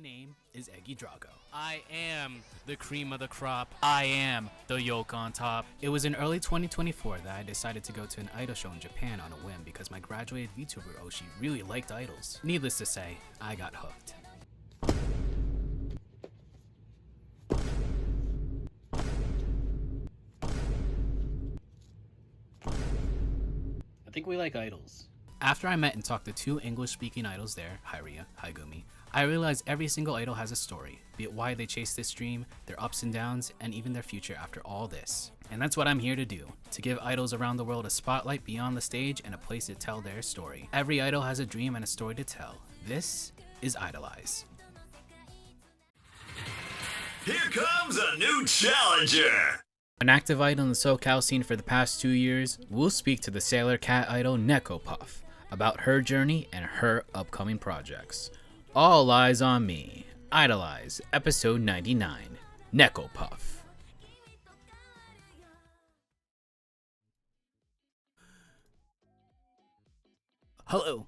name is Eggy Drago. I am the cream of the crop. I am the yolk on top. It was in early 2024 that I decided to go to an idol show in Japan on a whim because my graduated VTuber Oshi really liked idols. Needless to say, I got hooked. I think we like idols. After I met and talked to two English-speaking idols there, Hyria, Haigumi, I realized every single idol has a story, be it why they chase this dream, their ups and downs, and even their future after all this. And that's what I'm here to do, to give idols around the world a spotlight beyond the stage and a place to tell their story. Every idol has a dream and a story to tell. This is IDOLEYEZ. Here comes a new challenger! An active idol in the SoCal scene for the past 2 years, we'll speak to the Sailor Cat idol Nekopuf about her journey and her upcoming projects. All eyes on me. IDOLEYEZ, episode 99. Nekopuf. Hello.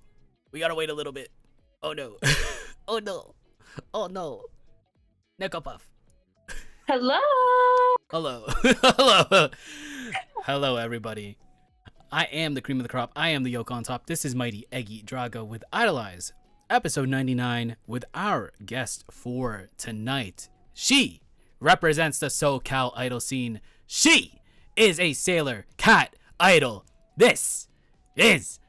We gotta wait a little bit. Oh no. Oh no. Oh no. Nekopuf. Hello. Hello. Hello. Hello, everybody. I am the cream of the crop. I am the yolk on top. This is mighty Eggy Drago with IDOLEYEZ, episode 99, with our guest for tonight. She represents the SoCal idol scene. She is a Sailor Cat idol. This is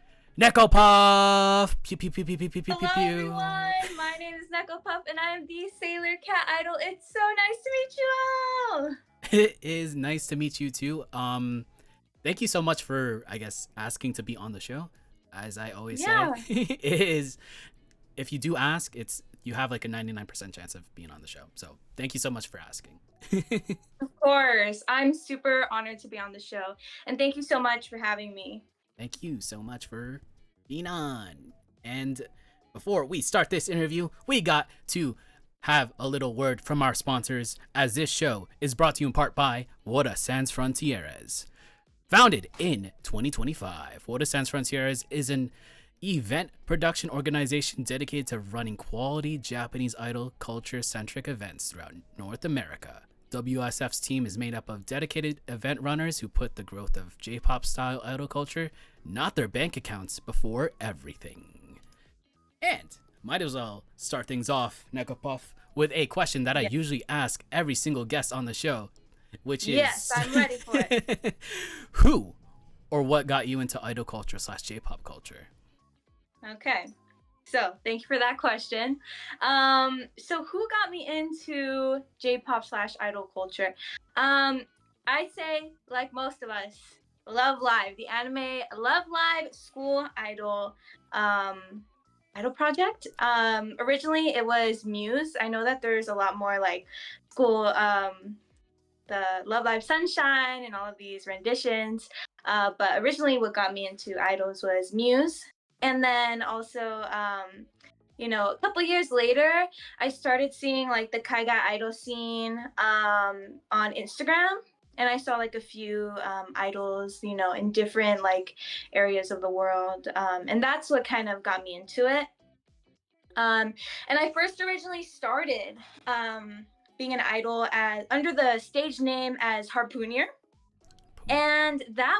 Nekopuf. Pew pew pew pew pew pew pew pew. Hello, everyone. My name is Nekopuf, and I am the Sailor Cat idol. It's so nice to meet you all. It is nice to meet you too. Thank you so much for, I guess, asking to be on the show. As I always say, it is, if you do ask, you have like a 99% chance of being on the show. So thank you so much for asking. Of course. I'm super honored to be on the show, and thank you so much for having me. Thank you so much for being on. And before we start this interview, we got to have a little word from our sponsors, as this show is brought to you in part by Water Sans Frontieres. Founded in 2025, Water Sans Frontieres is an event production organization dedicated to running quality Japanese idol culture-centric events throughout North America. WSF's team is made up of dedicated event runners who put the growth of J-pop style idol culture, not their bank accounts, before everything. And might as well start things off, Nekopuf, with a question that I usually ask every single guest on the show, which is... Yes, I'm ready for it. Who or what got you into idol culture / J-pop culture? Okay. So thank you for that question. So who got me into J-pop / idol culture? I'd say, like most of us, Love Live, the anime Love Live school idol project. Originally it was Muse. I know that there's a lot more like school, the Love Live Sunshine and all of these renditions. But originally what got me into idols was Muse. And then also, a couple years later, I started seeing like the Kaiga idol scene on Instagram. And I saw like a few idols, in different like areas of the world. And that's what kind of got me into it. And I first originally started being an idol under the stage name as Harpoonier. And that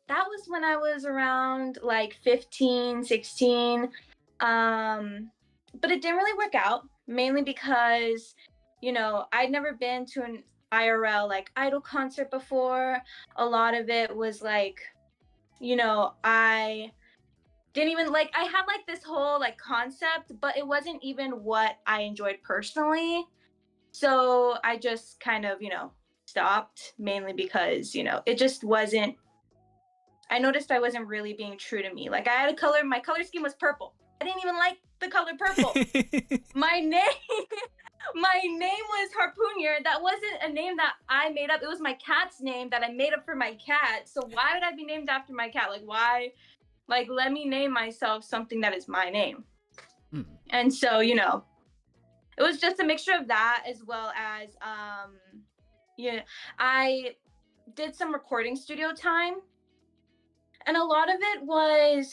was when I was around like 15, 16. But it didn't really work out, mainly because, I'd never been to an IRL like idol concert before. A lot of it was like, I didn't even like, I had like this whole like concept, but it wasn't even what I enjoyed personally. So I just kind of, stopped, mainly because, it just wasn't, I noticed I wasn't really being true to me. Like I had my color scheme was purple. I didn't even like the color purple. My name was Harpoonier. That wasn't a name that I made up. It was my cat's name that I made up for my cat. So why would I be named after my cat? Like why? Like let me name myself something that is my name. And so, it was just a mixture of that, as well as I did some recording studio time. And a lot of it was,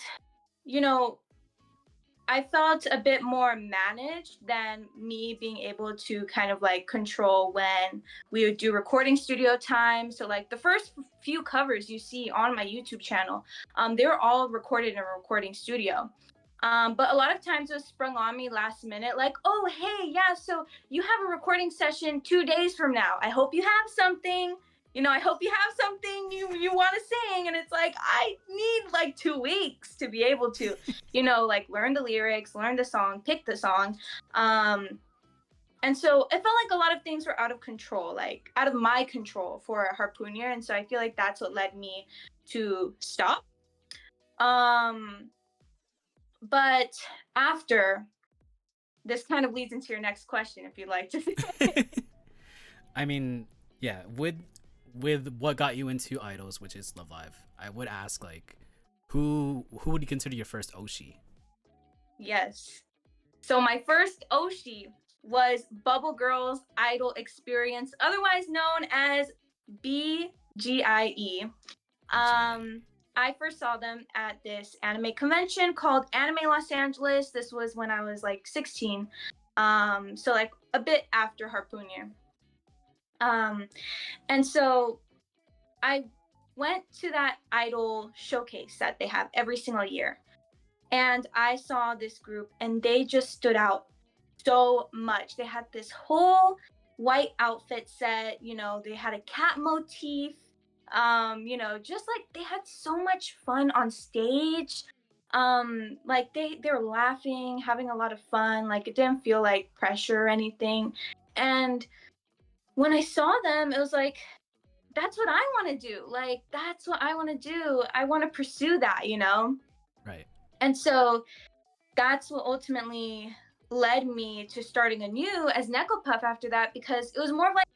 I felt a bit more managed than me being able to kind of like control when we would do recording studio time. So like the first few covers you see on my YouTube channel, they were all recorded in a recording studio. But a lot of times it was sprung on me last minute, like, oh, hey, yeah, so you have a recording session 2 days from now. I hope you have something. I hope you have something you want to sing. And it's like, I need like 2 weeks to be able to, like learn the lyrics, learn the song, pick the song. And so it felt like a lot of things were out of control, like out of my control for Harpoonier. And so I feel like that's what led me to stop. But after, this kind of leads into your next question, if you'd like to. I mean, yeah, with what got you into idols, which is Love Live, I would ask like, who would you consider your first Oshi? Yes. So my first Oshi was Bubble Girls Idol Experience, otherwise known as BGIE. I first saw them at this anime convention called Anime Los Angeles. This was when I was like 16. So like a bit after Harpoonier. And so I went to that idol showcase that they have every single year. And I saw this group and they just stood out so much. They had this whole white outfit set, they had a cat motif. Just like they had so much fun on stage. Like they were laughing, having a lot of fun. Like it didn't feel like pressure or anything. And when I saw them, it was like, that's what I want to do. Like that's what I want to do. I want to pursue that, Right. And so that's what ultimately led me to starting anew as Nekopuf after that, because it was more of like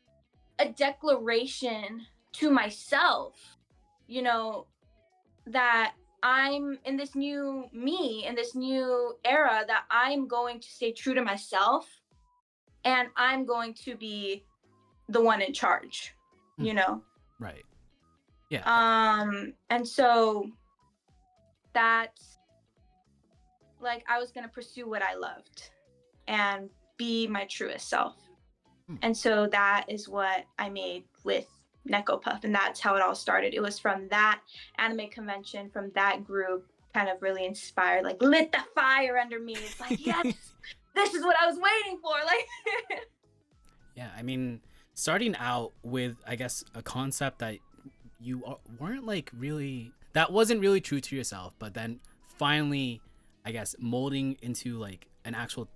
a declaration to myself, that I'm in this new me, in this new era, that I'm going to stay true to myself and I'm going to be the one in charge, Right. Yeah. And so that's like, I was going to pursue what I loved and be my truest self. And so that is what I made with Nekopuf, and that's how it all started. It was from that anime convention, from that group, kind of really inspired, like lit the fire under me. It's like, yes, this is what I was waiting for. Like, Yeah, I mean, starting out with, I guess, a concept that you weren't like really, that wasn't really true to yourself, but then finally, I guess, molding into like an actual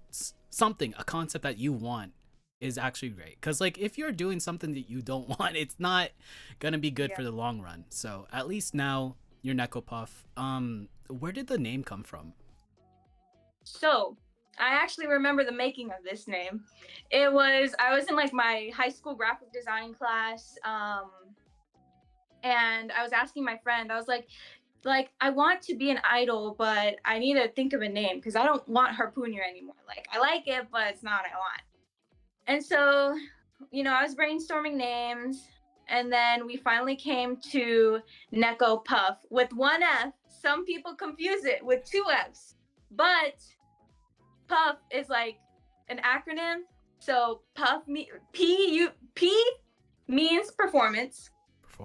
something, a concept that you want, is actually great. Because like if you're doing something that you don't want, it's not gonna be good for the long run. So at least now you're Nekopuf. Where did the name come from? So I actually remember the making of this name. I was in like my high school graphic design class, and I was asking my friend, I was like, I want to be an idol, but I need to think of a name because I don't want Harpoonier anymore. Like I like it, but it's not what I want. And so, I was brainstorming names, and then we finally came to Nekopuf with one F. Some people confuse it with two Fs, but Puff is like an acronym. So P means performance.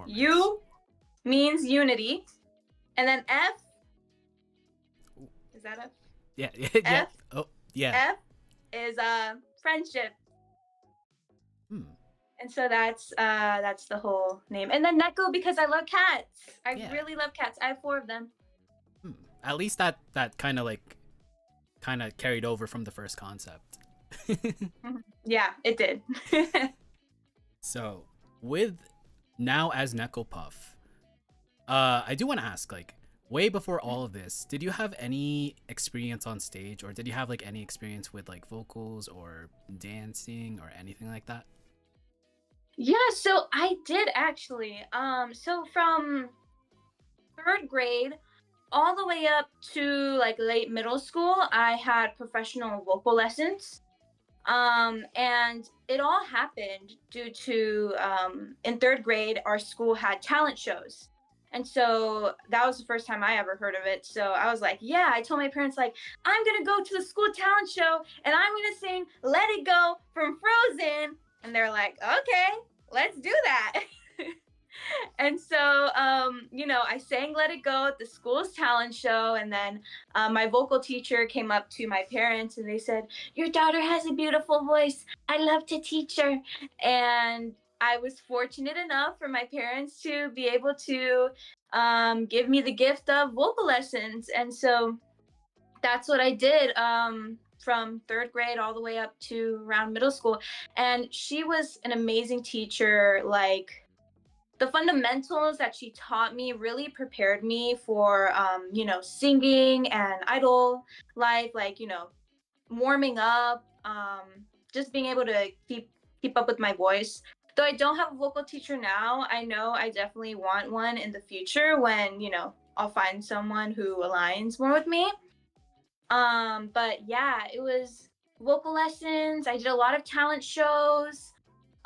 U means unity, and then F, is that F? Yeah. F. Oh, yeah. F is friendship. Hmm. And so that's the whole name. And then Neko because I love cats. I really love cats. I have 4 of them. At least that kind of carried over from the first concept. Yeah, it did. So with now as Nekopuf, I do want to ask, like, way before all of this, did you have any experience on stage, or did you have like any experience with like vocals or dancing or anything like that? Yeah, so I did actually. So from 3rd grade all the way up to like late middle school, I had professional vocal lessons. And it all happened due to in 3rd grade, our school had talent shows. And so that was the first time I ever heard of it. So I was like, yeah, I told my parents, like, I'm going to go to the school talent show and I'm going to sing Let It Go from Frozen. And they're like, okay, let's do that. And so, I sang Let It Go at the school's talent show. And then my vocal teacher came up to my parents and they said, your daughter has a beautiful voice. I love to teach her. And I was fortunate enough for my parents to be able to give me the gift of vocal lessons. And so that's what I did from third grade all the way up to around middle school. And she was an amazing teacher. Like, the fundamentals that she taught me really prepared me for, singing and idol life, like, warming up, just being able to keep up with my voice. Though I don't have a vocal teacher now, I know I definitely want one in the future when, I'll find someone who aligns more with me. But yeah, it was vocal lessons. I did a lot of talent shows.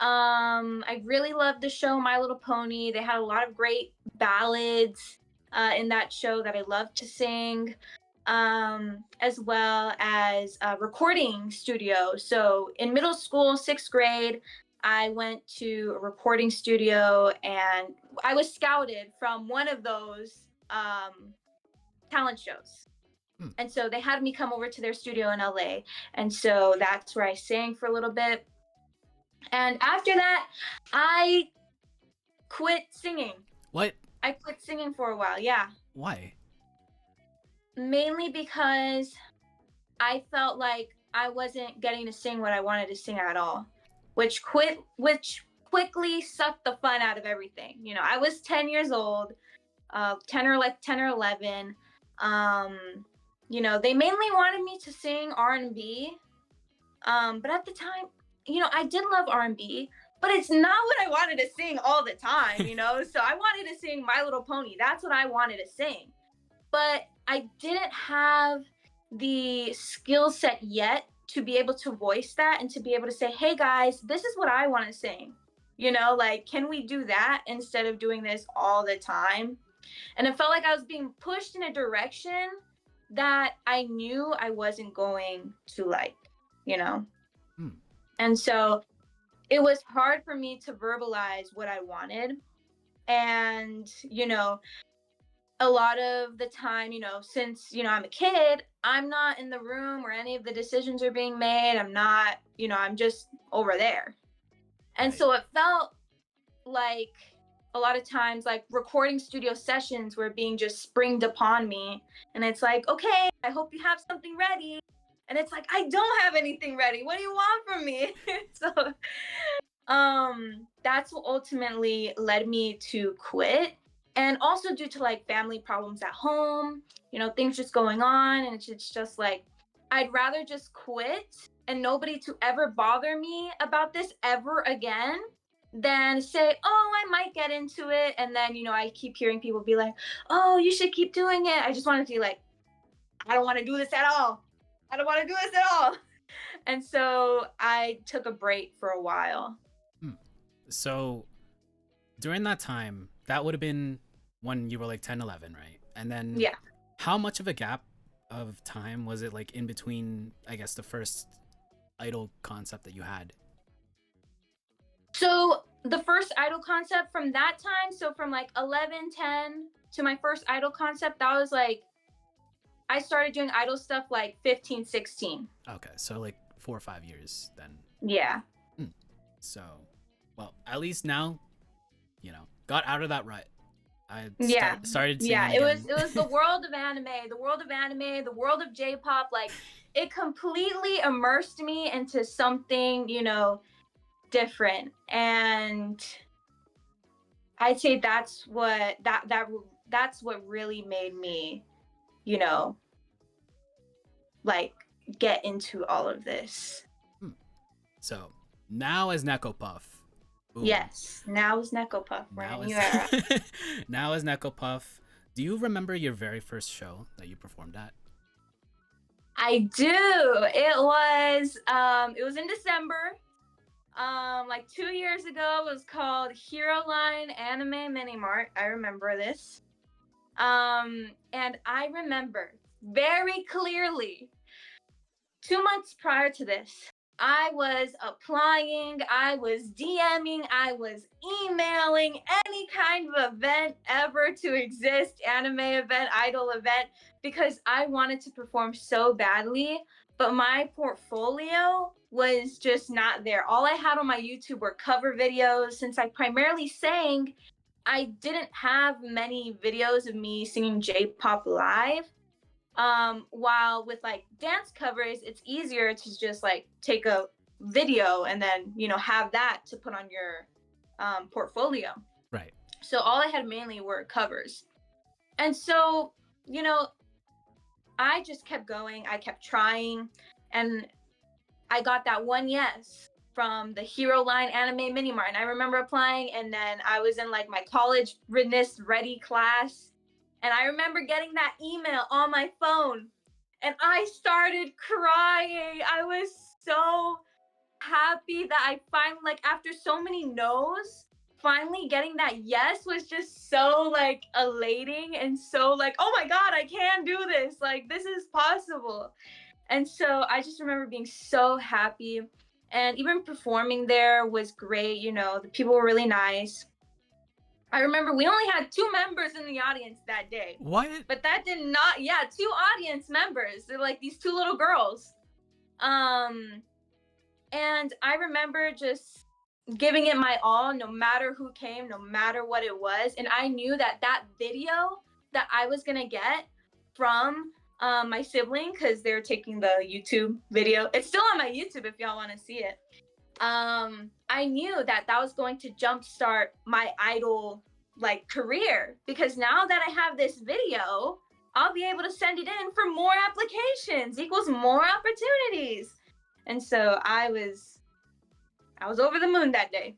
I really loved the show My Little Pony. They had a lot of great ballads in that show that I loved to sing, as well as a recording studio. So in middle school, sixth grade, I went to a recording studio and I was scouted from one of those talent shows. And so they had me come over to their studio in LA. And so that's where I sang for a little bit. And after that, I quit singing. What? I quit singing for a while, yeah. Why? Mainly because I felt like I wasn't getting to sing what I wanted to sing at all, which quickly sucked the fun out of everything. I was 10 years old, 10 or 11. They mainly wanted me to sing R&B. But at the time, I did love R&B, but it's not what I wanted to sing all the time, So I wanted to sing My Little Pony. That's what I wanted to sing. But I didn't have the skill set yet to be able to voice that and to be able to say, hey guys, this is what I want to sing. Can we do that instead of doing this all the time? And it felt like I was being pushed in a direction that I knew I wasn't going to like. And so it was hard for me to verbalize what I wanted. And, a lot of the time, since, I'm a kid, I'm not in the room where any of the decisions are being made. I'm not, I'm just over there. And so it felt like a lot of times, like recording studio sessions were being just springed upon me. And it's like, okay, I hope you have something ready. And it's like, I don't have anything ready. What do you want from me? So that's what ultimately led me to quit. And also due to like family problems at home, things just going on. And it's just like, I'd rather just quit and nobody to ever bother me about this ever again than say, oh, I might get into it. And then, I keep hearing people be like, oh, you should keep doing it. I just wanted to be like, I don't want to do this at all. I don't want to do this at all. And so I took a break for a while. So during that time, that would have been when you were like 10, 11, right? And then yeah. How much of a gap of time was it like in between, I guess, the first idol concept that you had? So the first idol concept from that time, so from like 11, 10 to my first idol concept, that was like, I started doing idol stuff like 15, 16. Okay, so like 4 or 5 years then. Yeah. So, well, at least now, got out of that rut. I started singing Yeah, again. it was the world of anime, the world of J-pop. Like, it completely immersed me into something, different. And I'd say that's what that's what really made me, like get into all of this. So now as Nekopuf. Boom. Yes, now is Nekopuf. Now New era. Now as Nekopuf. Do you remember your very first show that you performed at? I do. It was in December. like 2 years ago, it was called Hero Line Anime Mini Mart. I remember this. And I remember very clearly 2 months prior to this, I was applying, I was DMing, I was emailing any kind of event ever to exist, anime event, idol event, because I wanted to perform so badly, but my portfolio was just not there. All I had on my YouTube were cover videos. Since I primarily sang, I didn't have many videos of me singing J-pop live. While with like dance covers, it's easier to just like take a video and then, have that to put on your portfolio. Right. So all I had mainly were covers. And so, I just kept going, I kept trying, and I got that one yes from the Hero Line Anime Mini Mart. And I remember applying, and then I was in like my college readiness ready class. And I remember getting that email on my phone, and I started crying. I was so happy that I finally, like, after so many no's, finally getting that yes was just so like elating and so like, oh my God, I can do this. Like, this is possible. And so I just remember being so happy. And even performing there was great. The people were really nice. I remember we only had 2 members in the audience that day. What? But that did not, yeah, 2 audience members. They're like these 2 little girls. And I remember just giving it my all, no matter who came, no matter what it was. And I knew that video that I was going to get from my sibling, because they're taking the YouTube video. It's still on my YouTube if y'all want to see it. I knew that was going to jumpstart my idol like career, because now that I have this video, I'll be able to send it in for more applications equals more opportunities. And so I was over the moon that day.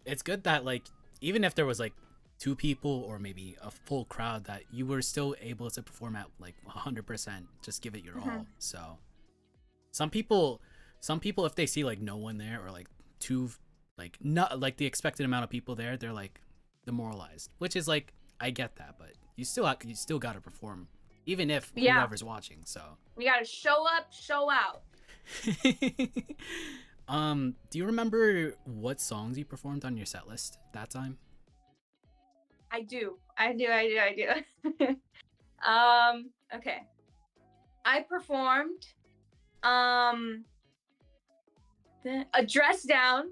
It's good that like even if there was like 2 people or maybe a full crowd, that you were still able to perform at like 100%, just give it your all. So some people if they see like no one there, or like like not like the expected amount of people there, they're like demoralized, which is like, I get that, but you still got to perform even if whoever's watching. So we got to show up, show out. Do you remember what songs you performed on your set list that time? I do. Okay. I performed a Dress Down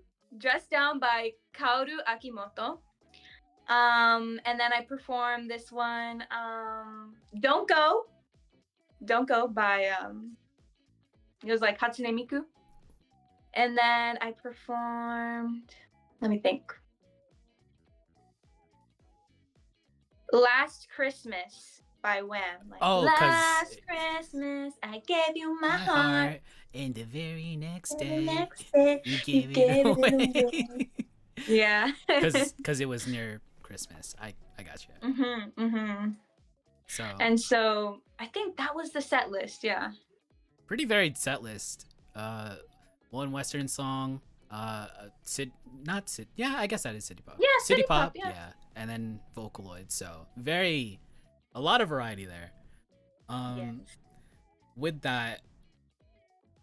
by Kaoru Akimoto. And then I performed this one, Don't Go by it was like Hatsune Miku. And then I performed, let me think, Last Christmas by Wham. Like, last Christmas I gave you my heart, and the very next day you gave it away. Yeah. Because it was near Christmas. I got you. So I think that was the set list. Yeah. Pretty varied set list. One Western song. I guess that is city pop. Yeah, city pop. Yeah. And then Vocaloid. So a lot of variety there. Yes. With that,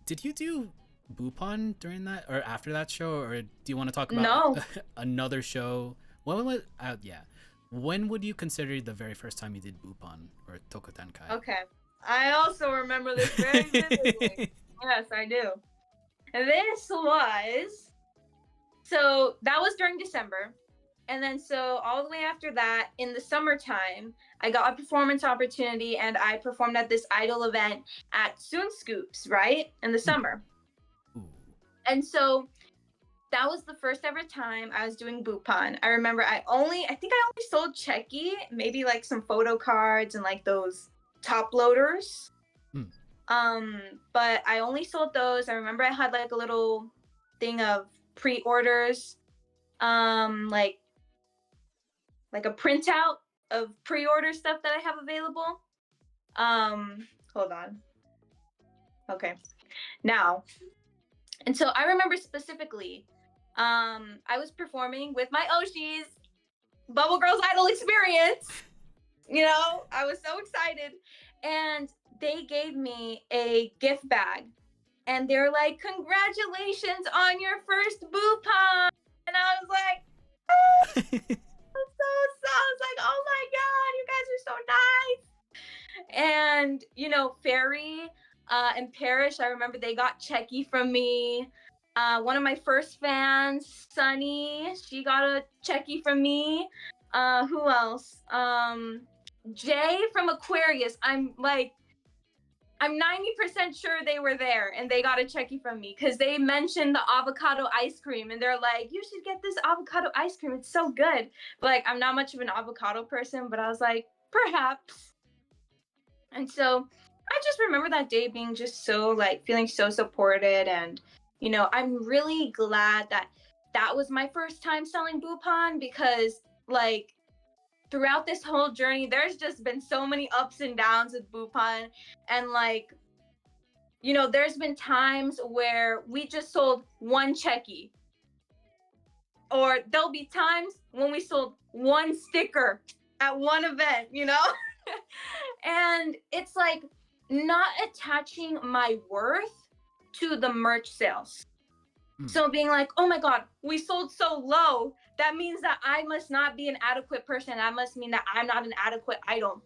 did you do Bupan during that or after that show, or do you want to talk about another show? When would you consider the very first time you did Bupan or Tokotenkai? Okay, I also remember this very vividly. Yes, I do. That was during December. And then so all the way after that, in the summertime, I got a performance opportunity, and I performed at this idol event at Soon Scoops, right? In the summer. Ooh. And so that was the first ever time I was doing Bupan. I remember I only sold checky, maybe like some photo cards and like those top loaders. But I only sold those. I remember I had like a little thing of pre-orders, like a printout of pre-order stuff that I have available. Hold on. Okay. Now, And so I remember specifically, I was performing with my Oshis, Bubble Girls Idol experience. You know, I was so excited. And they gave me a gift bag. And they're like, congratulations on your first Boopon. And I was like, I was like, oh my God, you guys are so nice. And, you know, Fairy and Parrish, I remember they got Checky from me. One of my first fans, Sunny, she got a Checky from me. Who else? Jay from Aquarius. I'm 90% sure they were there and they got a Checky from me because they mentioned the avocado ice cream and they're like, you should get this avocado ice cream. It's so good. But like, I'm not much of an avocado person, but I was like, perhaps. And so I just remember that day being just so like feeling so supported. And, you know, I'm really glad that that was my first time selling Boopon because like throughout this whole journey, there's just been so many ups and downs with Boopon. And like, you know, there's been times where we just sold one Checky. Or there'll be times when we sold one sticker at one event, you know? And it's like not attaching my worth to the merch sales. So being like, oh my God, we sold so low. That means that I must not be an adequate person. That must mean that I'm not an adequate item.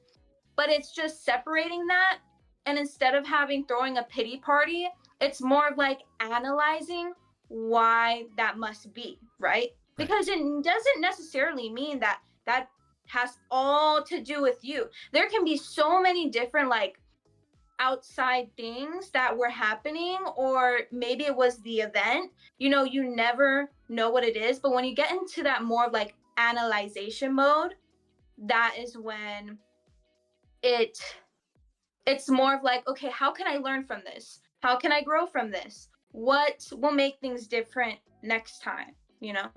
But it's just separating that. And instead of throwing a pity party, it's more of like analyzing why that must be, right? Because it doesn't necessarily mean that that has all to do with you. There can be so many different like outside things that were happening, or maybe it was the event. You know, you never know what it is, but when you get into that more of like analyzation mode, that is when it's more of like, okay, how can I learn from this? How can I grow from this? What will make things different next time, you know?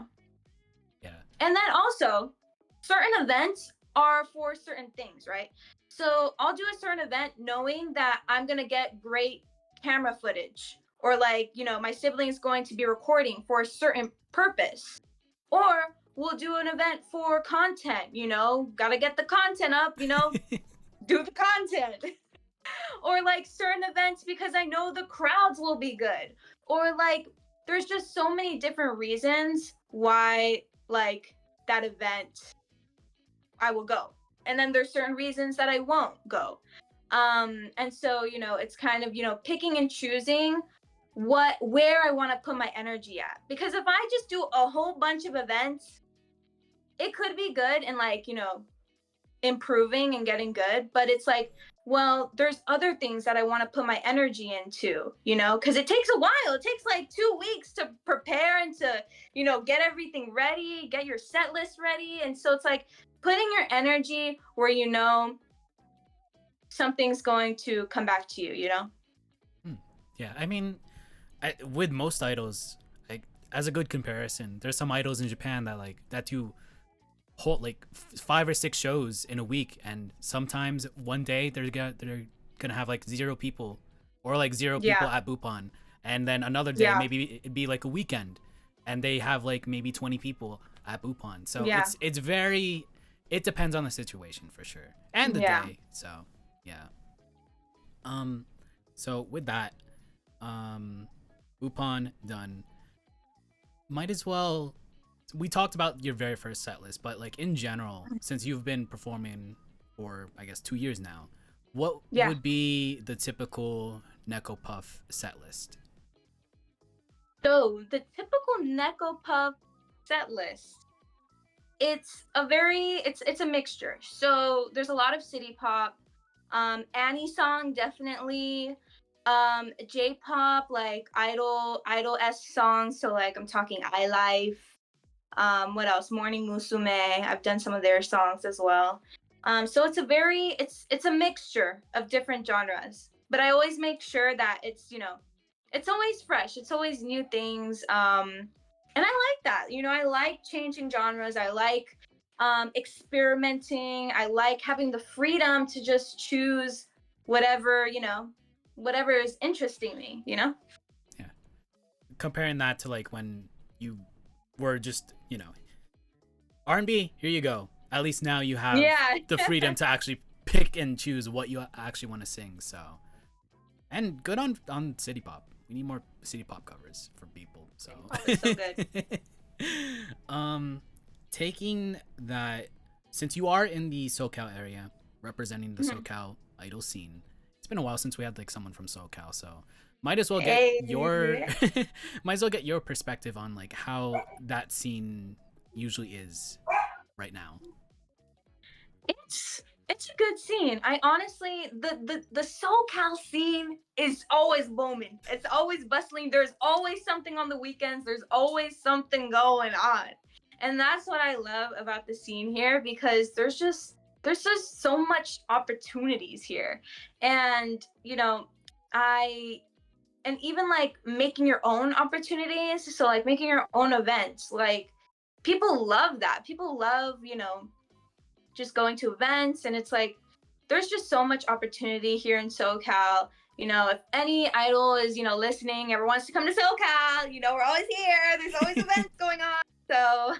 Yeah. And then also, certain events are for certain things, right? So I'll do a certain event knowing that I'm going to get great camera footage, or like, you know, my sibling's going to be recording for a certain purpose. Or we'll do an event for content, you know, got to get the content up, you know, do the content. Or like certain events because I know the crowds will be good. Or like there's just so many different reasons why like that event I will go. And then there's certain reasons that I won't go. And so, you know, it's kind of, you know, picking and choosing where I want to put my energy at. Because if I just do a whole bunch of events, it could be good and like, you know, improving and getting good, but it's like, well, there's other things that I want to put my energy into, you know, because it takes a while. It takes like 2 weeks to prepare and to, you know, get everything ready, get your set list ready. And so it's like putting your energy where you know something's going to come back to you, you know? Yeah, I mean, with most idols, like as a good comparison, there's some idols in Japan that do whole like 5 or 6 shows in a week, and sometimes one day they're gonna have like 0 people, or like 0 people Yeah. at Bupan, and then another day Yeah. maybe it'd be like a weekend and they have like maybe 20 people at Bupan. So Yeah. it's very, it depends on the situation for sure, and the Yeah. day. So yeah. So with that, Bupan done. Might as well, we talked about your very first set list, but like in general, since you've been performing for I guess 2 years now, what Yeah. would be the typical Nekopuf set list? So the typical Nekopuf set list, it's a mixture. So there's a lot of city pop, Annie song definitely, J-pop like idol-esque songs. So like I'm talking I Life, what else? Morning Musume. I've done some of their songs as well. So it's a mixture of different genres. But I always make sure that it's, you know, it's always fresh. It's always new things. And I like that. You know, I like changing genres. I like experimenting. I like having the freedom to just choose whatever, you know, whatever is interesting me, you know? Yeah, comparing that to like when you were just, R&B, here you go. At least now you have Yeah. the freedom to actually pick and choose what you actually want to sing. So, and good on City Pop. We need more City Pop covers for people. So, Pop is so good. Taking that, since you are in the SoCal area representing the SoCal idol scene, it's been a while since we had like someone from SoCal, so might as well get your might as well get your perspective on like how that scene usually is right now. It's a good scene. I honestly, the SoCal scene is always booming. It's always bustling. There's always something on the weekends. There's always something going on. And that's what I love about the scene here, because there's just so much opportunities here. And I and even like making your own opportunities, so like making your own events, like people love that. People love, just going to events, and it's like there's just so much opportunity here in SoCal. If any idol is, listening, ever wants to come to SoCal, we're always here. There's always events going on. So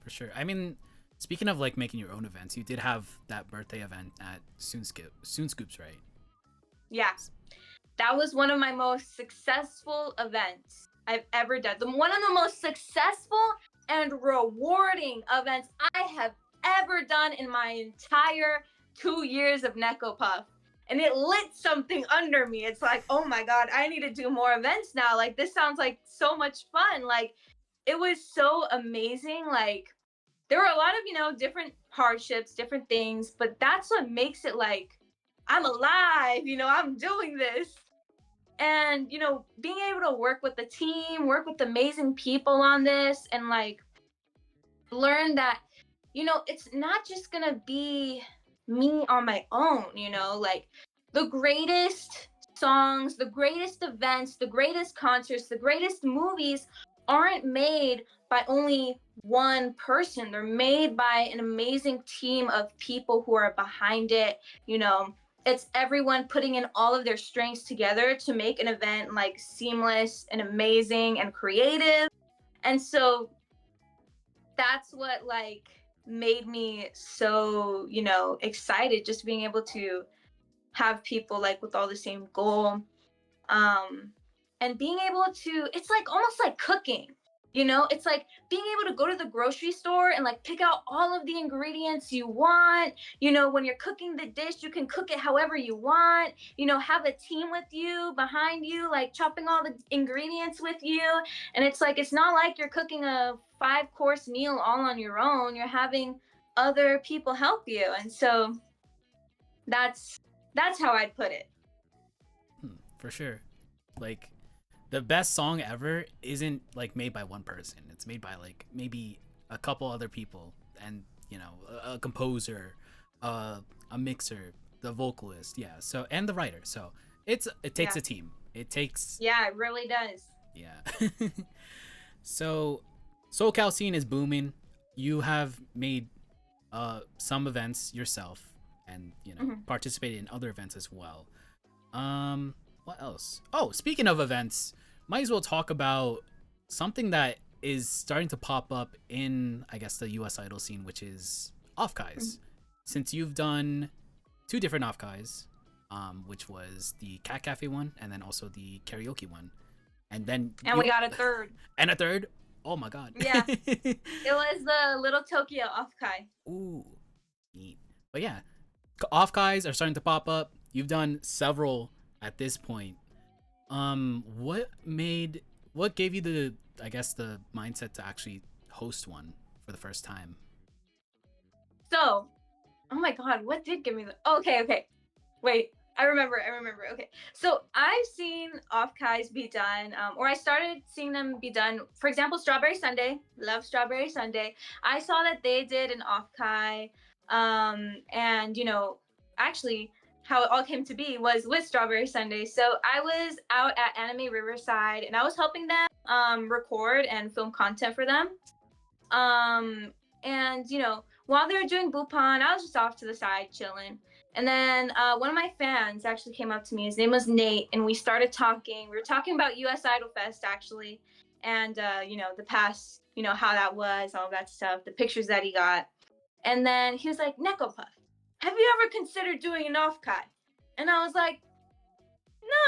For sure. I mean, speaking of like making your own events, you did have that birthday event at Soon Scoops, right? yeah, that was one of my most successful events I've ever done. One of the most successful and rewarding events I have ever done in my entire 2 years of Nekopuf. And it lit something under me. It's like, oh my God, I need to do more events now. Like, this sounds like so much fun. Like, it was so amazing. Like, there were a lot of, different hardships, different things, but that's what makes it like, I'm alive, I'm doing this. And, being able to work with the team, work with amazing people on this, and like learn that, it's not just gonna be me on my own, like the greatest songs, the greatest events, the greatest concerts, the greatest movies aren't made by only one person. They're made by an amazing team of people who are behind it. It's everyone putting in all of their strengths together to make an event like seamless and amazing and creative. And so that's what like made me so, excited, just being able to have people like with all the same goal. And being able to, it's like almost like cooking. It's like being able to go to the grocery store and like pick out all of the ingredients you want. When you're cooking the dish, you can cook it however you want. Have a team with you, behind you, like chopping all the ingredients with you. And it's like, it's not like you're cooking a 5-course meal all on your own. You're having other people help you. And so that's how I'd put it. For sure. Like, the best song ever isn't like made by one person. It's made by like maybe a couple other people, and a composer, a mixer, the vocalist, yeah. So, and the writer. So it takes a team. It takes. Yeah, it really does. Yeah. So, SoCal scene is booming. You have made some events yourself, and participated in other events as well. What else? Oh, speaking of events, might as well talk about something that is starting to pop up in, I guess, the US Idol scene, which is off-kais. Since you've done 2 different off-kais, which was the Cat Cafe one and then also the karaoke one. And we got a third. And a third? Oh my God. Yeah. It was the Little Tokyo off-kai. Ooh, neat. But yeah, off-kais are starting to pop up. You've done several at this point. What gave you the mindset to actually host one for the first time? So, oh my God, what did give me the? Okay. Wait, I remember. Okay, so I've seen off-kais be done, or I started seeing them be done. For example, Strawberry Sunday. Love Strawberry Sunday. I saw that they did an off-kai, and actually, how it all came to be was with Strawberry Sunday. So I was out at Anime Riverside, and I was helping them record and film content for them. And while they were doing Bupan, I was just off to the side chilling. And then one of my fans actually came up to me. His name was Nate, and we started talking. We were talking about US Idol Fest actually, and the past, how that was, all that stuff, the pictures that he got. And then he was like, Nekopuf, have you ever considered doing an off-kai? And I was like,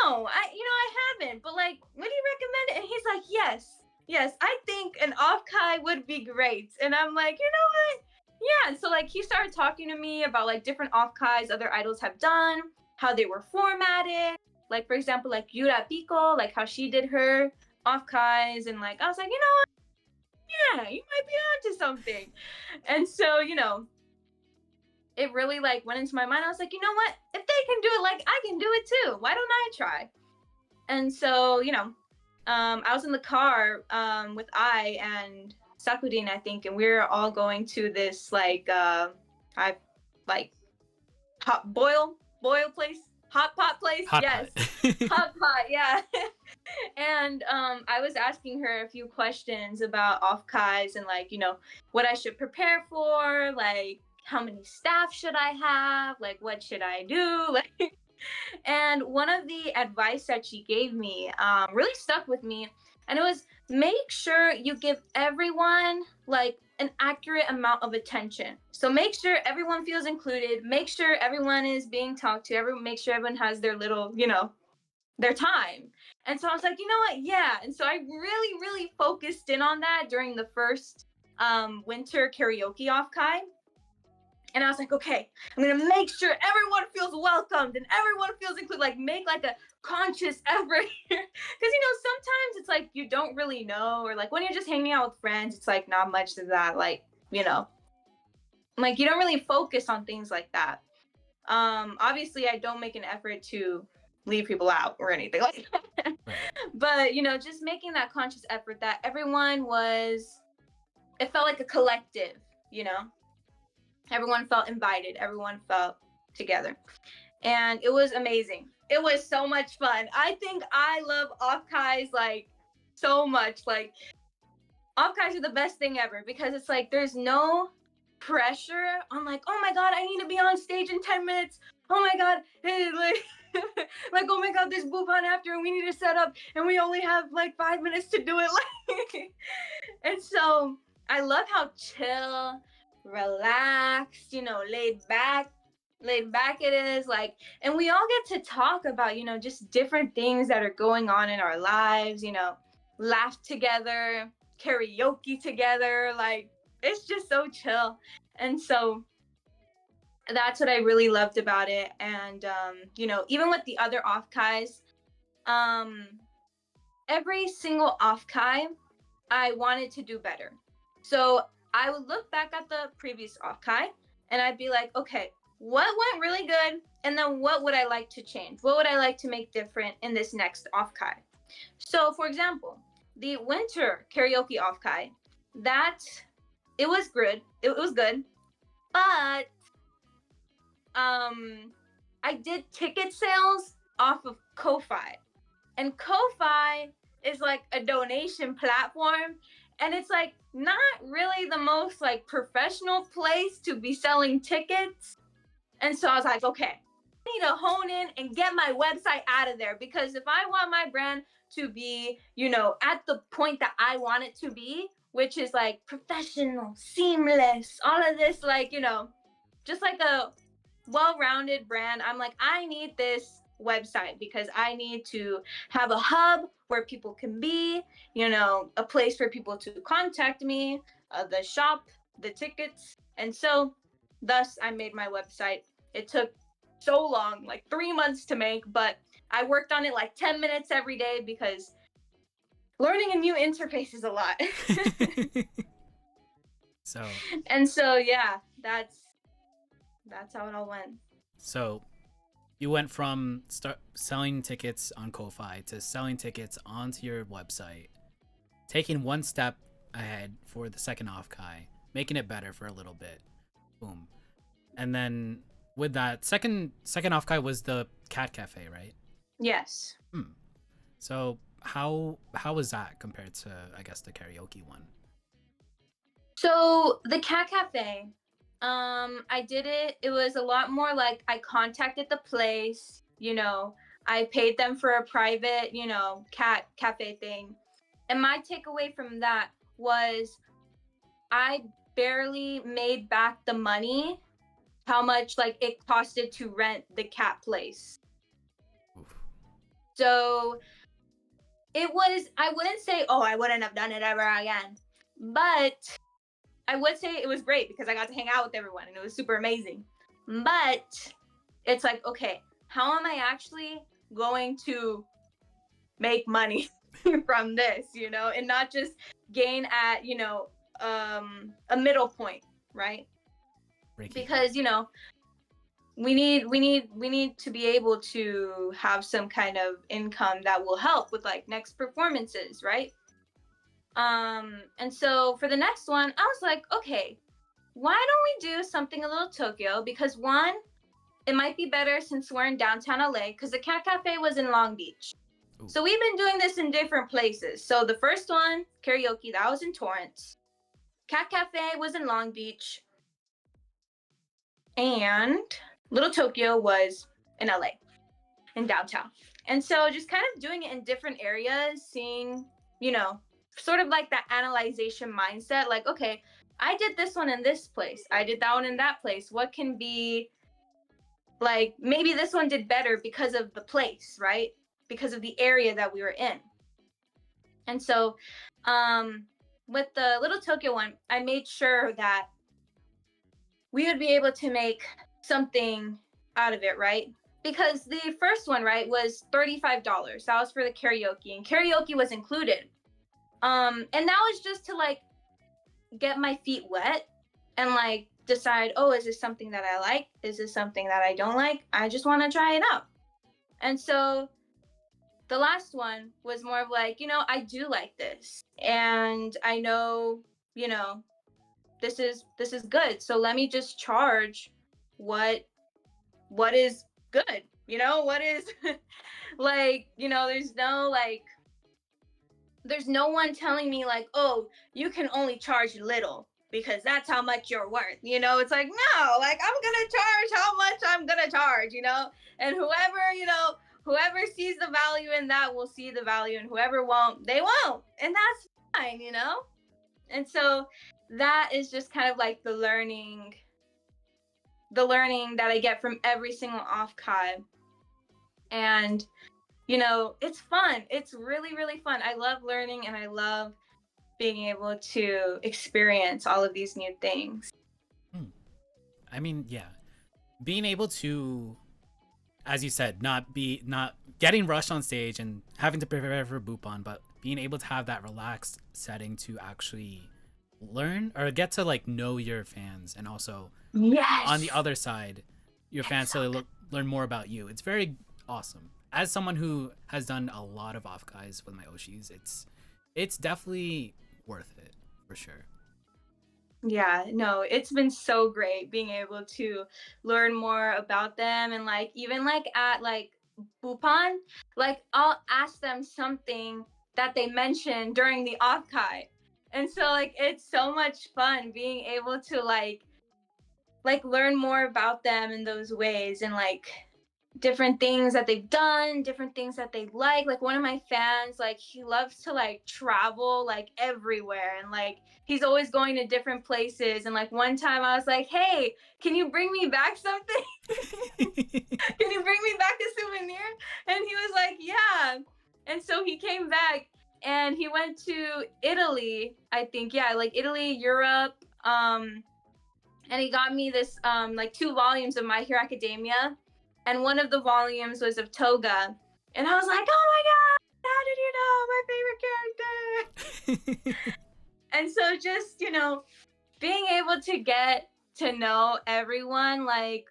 no, I haven't, but like, would you recommend it? And he's like, yes, I think an off-kai would be great. And I'm like, you know what? Yeah. And so like he started talking to me about like different off-kais other idols have done, how they were formatted. Like for example, like Yura Pico, like how she did her off-kais, and like I was like, you know what? Yeah, you might be onto something. And so, it really like went into my mind. I was like, you know what? If they can do it, like I can do it too. Why don't I try? And so, I was in the car with and Sakudin, I think, and we were all going to this like I like hot boil place, hot pot place. Hot yes, pot. hot pot, yeah. And I was asking her a few questions about off-kais and like, what I should prepare for, like how many staff should I have, like what should I do, like. And one of the advice that she gave me really stuck with me, and it was make sure you give everyone like an accurate amount of attention. So make sure everyone feels included, make sure everyone is being talked to, make sure everyone has their little, their time. And so I was like, you know what? Yeah. And so I really, really focused in on that during the first winter karaoke off Kai. And I was like, okay, I'm gonna make sure everyone feels welcomed and everyone feels included. Like make like a conscious effort here. Because sometimes it's like you don't really know, or like when you're just hanging out with friends, it's like not much of that, like, like you don't really focus on things like that. Obviously I don't make an effort to leave people out or anything like that. But just making that conscious effort that everyone it felt like a collective, everyone felt invited, everyone felt together, and it was amazing. It was so much fun. I think I love off-kais like so much. Like off-kais are the best thing ever because it's like there's no pressure on like, oh my god, I need to be on stage in 10 minutes. Oh my god, hey, like like oh my god, there's Bupan after and we need to set up and we only have like 5 minutes to do it. Like and so I love how chill, relaxed, laid back it is, like, and we all get to talk about, just different things that are going on in our lives, laugh together, karaoke together, like it's just so chill. And so that's what I really loved about it. And even with the other off-kais, every single off-kai I wanted to do better. So I would look back at the previous off-kai and I'd be like, okay, what went really good? And then what would I like to change? What would I like to make different in this next off-kai? So for example, the winter karaoke off-kai, it was good. It was good. But I did ticket sales off of Ko-Fi. And Ko-Fi is like a donation platform, and it's like not really the most like professional place to be selling tickets. And so I was like, okay, I need to hone in and get my website out of there, because if I want my brand to be, at the point that I want it to be, which is like professional, seamless, all of this, like, just like a well-rounded brand, I'm like, I need this website because I need to have a hub where people can be, a place for people to contact me, the shop, the tickets. And so thus I made my website. It took so long, like 3 months to make, but I worked on it like 10 minutes every day because learning a new interface is a lot. So yeah, that's how it all went. So you went from selling tickets on Ko-Fi to selling tickets onto your website, taking one step ahead for the second off-kai, making it better for a little bit. Boom. And then with that second off-kai was the Cat Cafe, right? Yes. So how was that compared to, I guess, the karaoke one? So the Cat Cafe, I did it. It was a lot more like I contacted the place, I paid them for a private, cat cafe thing. And my takeaway from that was I barely made back the money, how much like it costed to rent the cat place. Oof. So it was, I wouldn't say, oh, I wouldn't have done it ever again. But I would say it was great because I got to hang out with everyone and it was super amazing. But it's like, okay, how am I actually going to make money from this, and not just gain at, a middle point, right? Break even. Because, we need to be able to have some kind of income that will help with like next performances, right? And so for the next one, I was like, okay, why don't we do something a little Tokyo? Because one, it might be better since we're in downtown LA, because the Cat Cafe was in Long Beach. Ooh. So we've been doing this in different places. So the first one, karaoke, that was in Torrance. Cat Cafe was in Long Beach. And Little Tokyo was in LA, in downtown. And so just kind of doing it in different areas, seeing, sort of like that analyzation mindset, like, okay, I did this one in this place. I did that one in that place. What can be like, maybe this one did better because of the place, right? Because of the area that we were in. And so with the Little Tokyo one, I made sure that we would be able to make something out of it, right? Because the first one, right, was $35. That was for the karaoke, and karaoke was included. And that was just to like get my feet wet and like decide, oh, is this something that I like? Is this something that I don't like? I just want to try it out. And so the last one was more of like, I do like this, and I know, this is good. So let me just charge what is good, what is like, there's no one telling me like, oh, you can only charge little because that's how much you're worth. It's like, no, like I'm gonna charge how much I'm gonna charge, and whoever sees the value in that will see the value, and whoever won't, they won't, and that's fine. And so that is just kind of like the learning that I get from every single off-kai. And it's fun. It's really, really fun. I love learning, and I love being able to experience all of these new things. I mean, yeah, being able to, as you said, not getting rushed on stage and having to prepare for Bupan, but being able to have that relaxed setting to actually learn or get to like know your fans, and also Yes. on the other side, your fans to learn more about you. It's very awesome. As someone who has done a lot of off guys with my Oshis, it's definitely worth it for sure. Yeah, no, it's been so great being able to learn more about them, and like even like at like Bupan, like I'll ask them something that they mentioned during the off-kai. And so like it's so much fun being able to like learn more about them in those ways, and like different things that they've done, different things that they like. Like one of my fans, like he loves to like travel like everywhere, and like he's always going to different places. And like one time I was like, hey, can you bring me back something? Can you bring me back a souvenir? And he was like, yeah. And so he came back and he went to Italy, I think. Yeah, like Italy, Europe. And he got me this like 2 volumes of My Hero Academia. And one of the volumes was of Toga. And I was like, oh my God, how did you know my favorite character? And so just, being able to get to know everyone like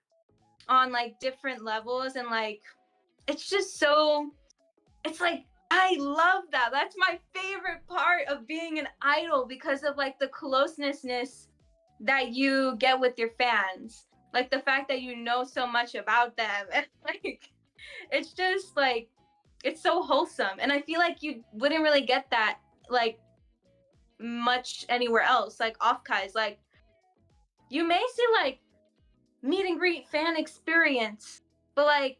on like different levels, and like, it's just so, it's like, I love that. That's my favorite part of being an idol, because of like the closeness that you get with your fans. Like the fact that you know so much about them, and like it's just like it's so wholesome. And I feel like you wouldn't really get that like much anywhere else. Like off-kais, like you may see like meet and greet fan experience, but like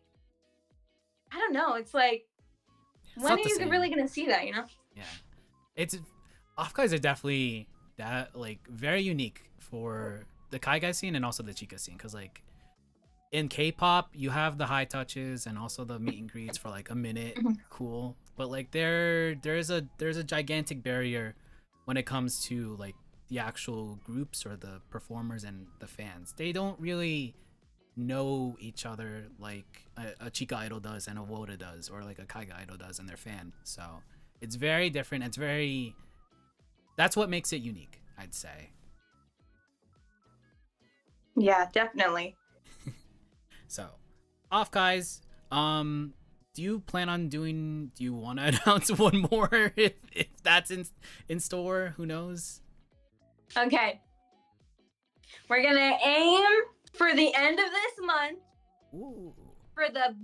I don't know. It's like It's when not are the you same. really gonna see that? You know? Yeah, it's off guys are definitely that like very unique for the Kai guy scene and also the Chica scene, because like in K-pop you have the high touches and also the meet and greets for like a minute, cool, but like there's a gigantic barrier when it comes to like the actual groups or the performers and the fans. They don't really know each other like a Chica idol does and a Woda does, or like a Kaiga idol does and their fan. So it's very different. It's very, that's what makes it unique, I'd say. Yeah, definitely. So off guys, do you plan on doing, do you want to announce one more if that's in store? Who knows? Okay. We're gonna aim for the end of this month Ooh. for the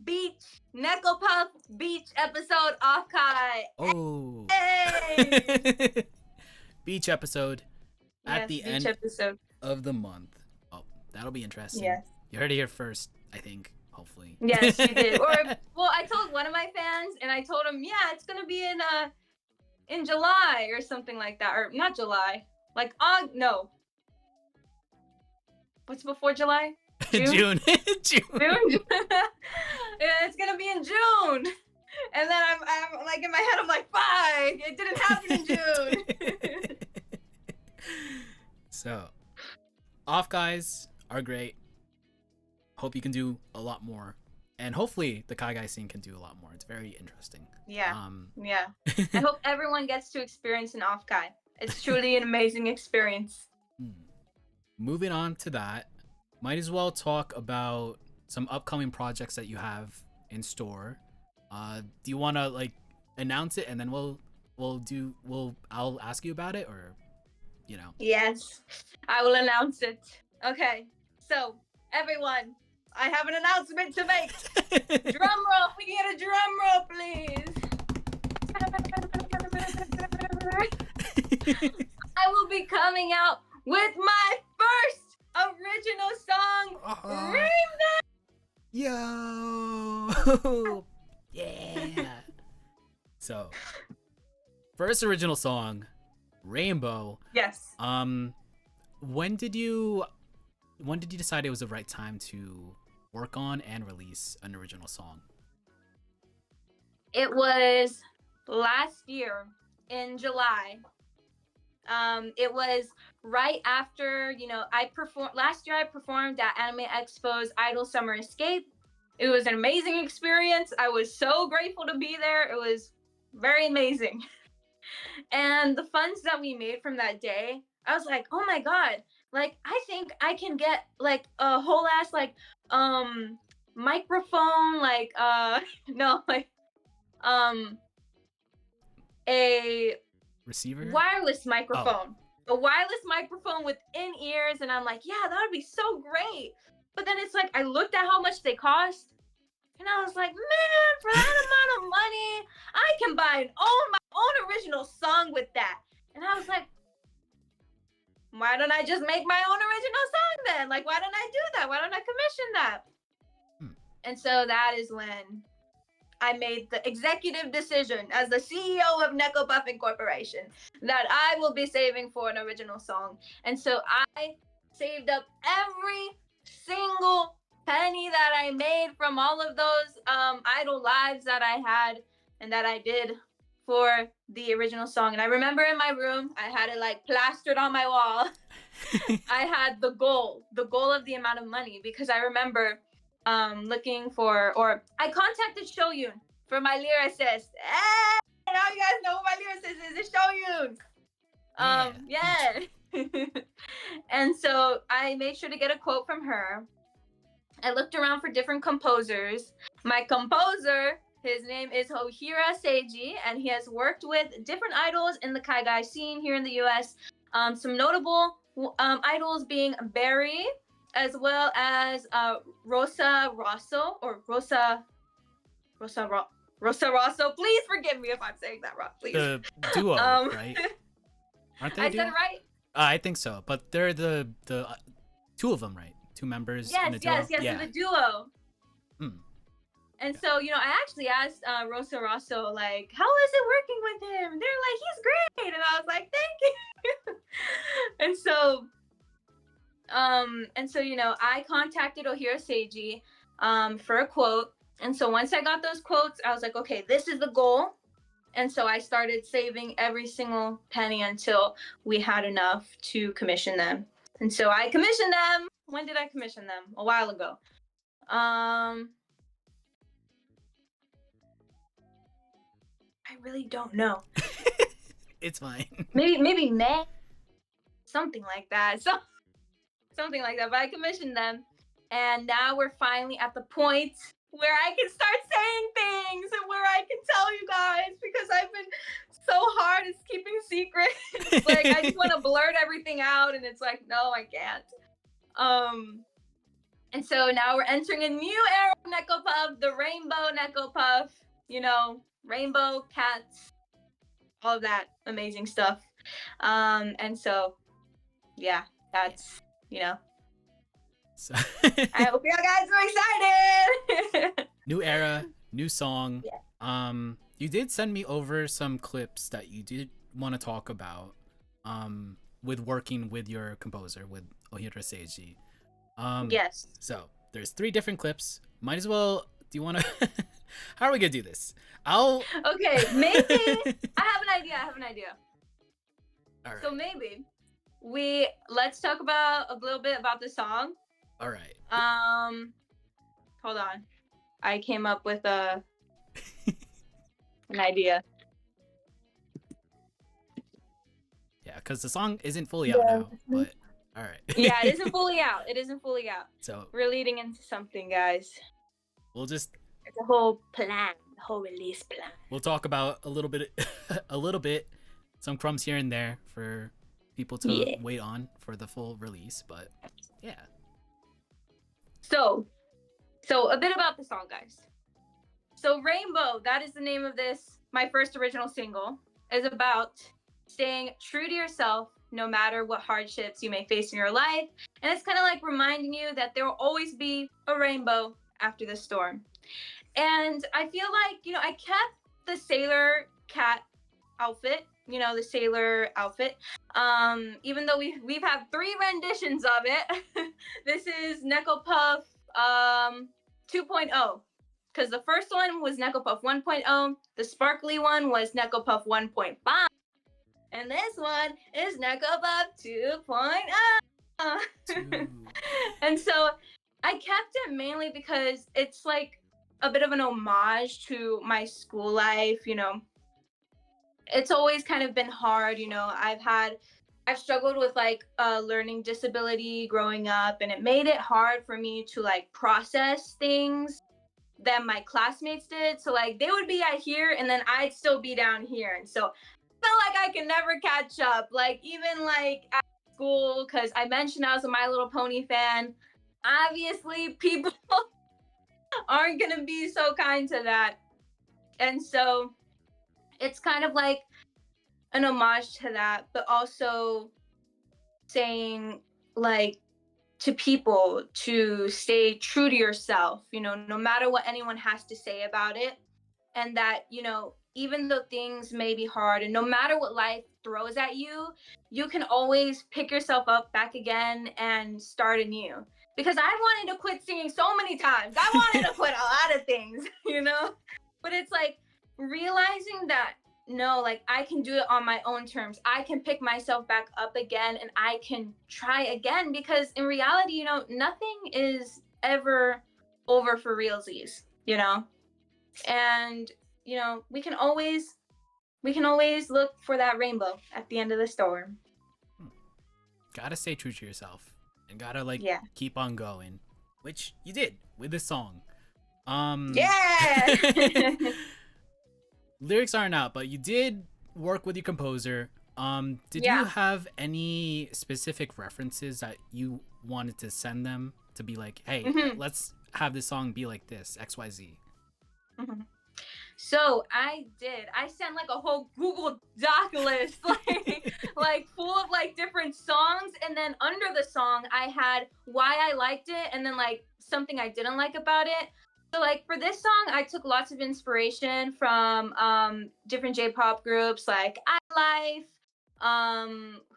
Nekopuf beach episode off Kai. Oh. Hey! Beach episode at Yes, the beach end episode. of the month. Oh, that'll be interesting. Yes. You heard it here first, I think. Hopefully. Yes, you did. Or well, I told one of my fans, and I told him, yeah, it's gonna be in July or something like that, or not July, like no. What's before July? June. June. June. Yeah, it's gonna be in June. And then I'm like in my head, I'm like, fuck, it didn't happen in June. So, off guys are great. Hope you can do a lot more, and hopefully the Kai guy scene can do a lot more. It's very interesting. Yeah. Yeah. I hope everyone gets to experience an off Kai. It's truly an amazing experience. Moving on to that, might as well talk about some upcoming projects that you have in store. Do you want to like announce it and then I'll ask you about it, or you know? Yes, I will announce it. Okay, so everyone, I have an announcement to make. Drum roll, we can get a drum roll, please. I will be coming out with my first original song, Rainbow. Yo. Yeah. So, first original song, Rainbow. Yes. When did you decide it was the right time to work on and release an original song? It was last year in July. It was right after, last year I performed at Anime Expo's Idol Summer Escape. It was an amazing experience. I was so grateful to be there. It was very amazing. And the funds that we made from that day, I was like, oh my God, like, I think I can get like a whole ass, like, microphone, like, no, like, a Receiver? wireless microphone. A wireless microphone with in-ears, and I'm like, yeah, that would be so great. But then it's like, I looked at how much they cost, and I was like, man, for that amount of money, I can buy my own original song with that. And I was like, why don't I just make my own original song then? Like, why don't I do that? Why don't I commission that? And so that is when I made the executive decision as the CEO of Nekopuf Incorporation that I will be saving for an original song. And so I saved up every single penny that I made from all of those idol lives that I had and that I did for the original song. And I remember in my room, I had it like plastered on my wall. I had the goal of the amount of money, because I remember looking for, or I contacted Shoyun for my lyricist. Hey, now you guys know who my lyricist is. It's Shoyun. Yeah. And so I made sure to get a quote from her. I looked around for different composers. My composer, his name is Hohira Seiji, and he has worked with different idols in the Kaigai scene here in the US. Some notable idols being Barry, as well as Rosa Rosso, or Rosa Rosso. Please forgive me if I'm saying that wrong, please. The duo, right? Aren't they? I said it right? I think so, but they're the two of them, right? Two members in Yes, a duo. yes, yes, in the duo. Mm. And so, you know, I actually asked Rosa Rosso, like, how is it working with him? They're like, he's great. And I was like, thank you. And so, you know, I contacted Ohira Seiji for a quote. And so once I got those quotes, I was like, okay, this is the goal. And so I started saving every single penny until we had enough to commission them. And so I commissioned them. When did I commission them? A while ago. I really don't know. It's fine. Maybe May, something like that. Something like that. But I commissioned them, and now we're finally at the point where I can start saying things and where I can tell you guys, because I've been so hard at keeping secrets. Like, I just want to blurt everything out, and it's like, no, I can't. And so now we're entering a new era of Nekopuf, the rainbow Nekopuf, you know, rainbow cats, all of that amazing stuff. And so, yeah, that's, you know. So I hope you guys are excited. New era, new song. Yeah. You did send me over some clips that you did want to talk about with working with your composer, with Ohira Seiji. Yes. So there's 3 different clips. Might as well. Do you want to? How are we gonna do this? Okay, maybe I have an idea. All right. So maybe let's talk about a little bit about the song. All right. Hold on. I came up with an idea. Yeah, because the song isn't fully out now, but all right. Yeah, it isn't fully out. So we're leading into something, guys. It's a whole plan, the whole release plan. We'll talk about a little bit, some crumbs here and there for people to wait on for the full release, but yeah. So a bit about the song, guys. So Rainbow, that is the name of this, my first original single, is about staying true to yourself no matter what hardships you may face in your life. And it's kind of like reminding you that there will always be a rainbow after the storm. And I feel like, you know, I kept the sailor cat outfit, you know, the sailor outfit. Even though we've had 3 renditions of it. This is Nekopuf 2.0. Because the first one was Nekopuf 1.0, the sparkly one was Nekopuf 1.5, and this one is Nekopuf 2.0. And so I kept it mainly because it's like a bit of an homage to my school life, you know. It's always kind of been hard, you know. I've struggled with like learning disability growing up, and it made it hard for me to like process things that my classmates did. So like they would be at here and then I'd still be down here. And so I felt like I could never catch up. Like even like at school, because I mentioned I was a My Little Pony fan. Obviously people aren't gonna be so kind to that. And so it's kind of like an homage to that, but also saying like to people to stay true to yourself, you know, no matter what anyone has to say about it. And that, you know, even though things may be hard and no matter what life throws at you, you can always pick yourself up back again and start anew. Because I wanted to quit singing so many times. I wanted to quit a lot of things, you know? But it's like realizing that no, like I can do it on my own terms. I can pick myself back up again and I can try again, because in reality, you know, nothing is ever over for realsies, you know? And, you know, we can always look for that rainbow at the end of the storm. Gotta stay true to yourself and gotta like keep on going, which you did with this song. Yeah. Lyrics aren't out, but you did work with your composer. Did you have any specific references that you wanted to send them to be like, hey, let's have this song be like this, XYZ? So I did. I sent like a whole Google Doc list, like full of like different songs, and then under the song I had why I liked it, and then like something I didn't like about it. So like for this song, I took lots of inspiration from different J-pop groups like iLife,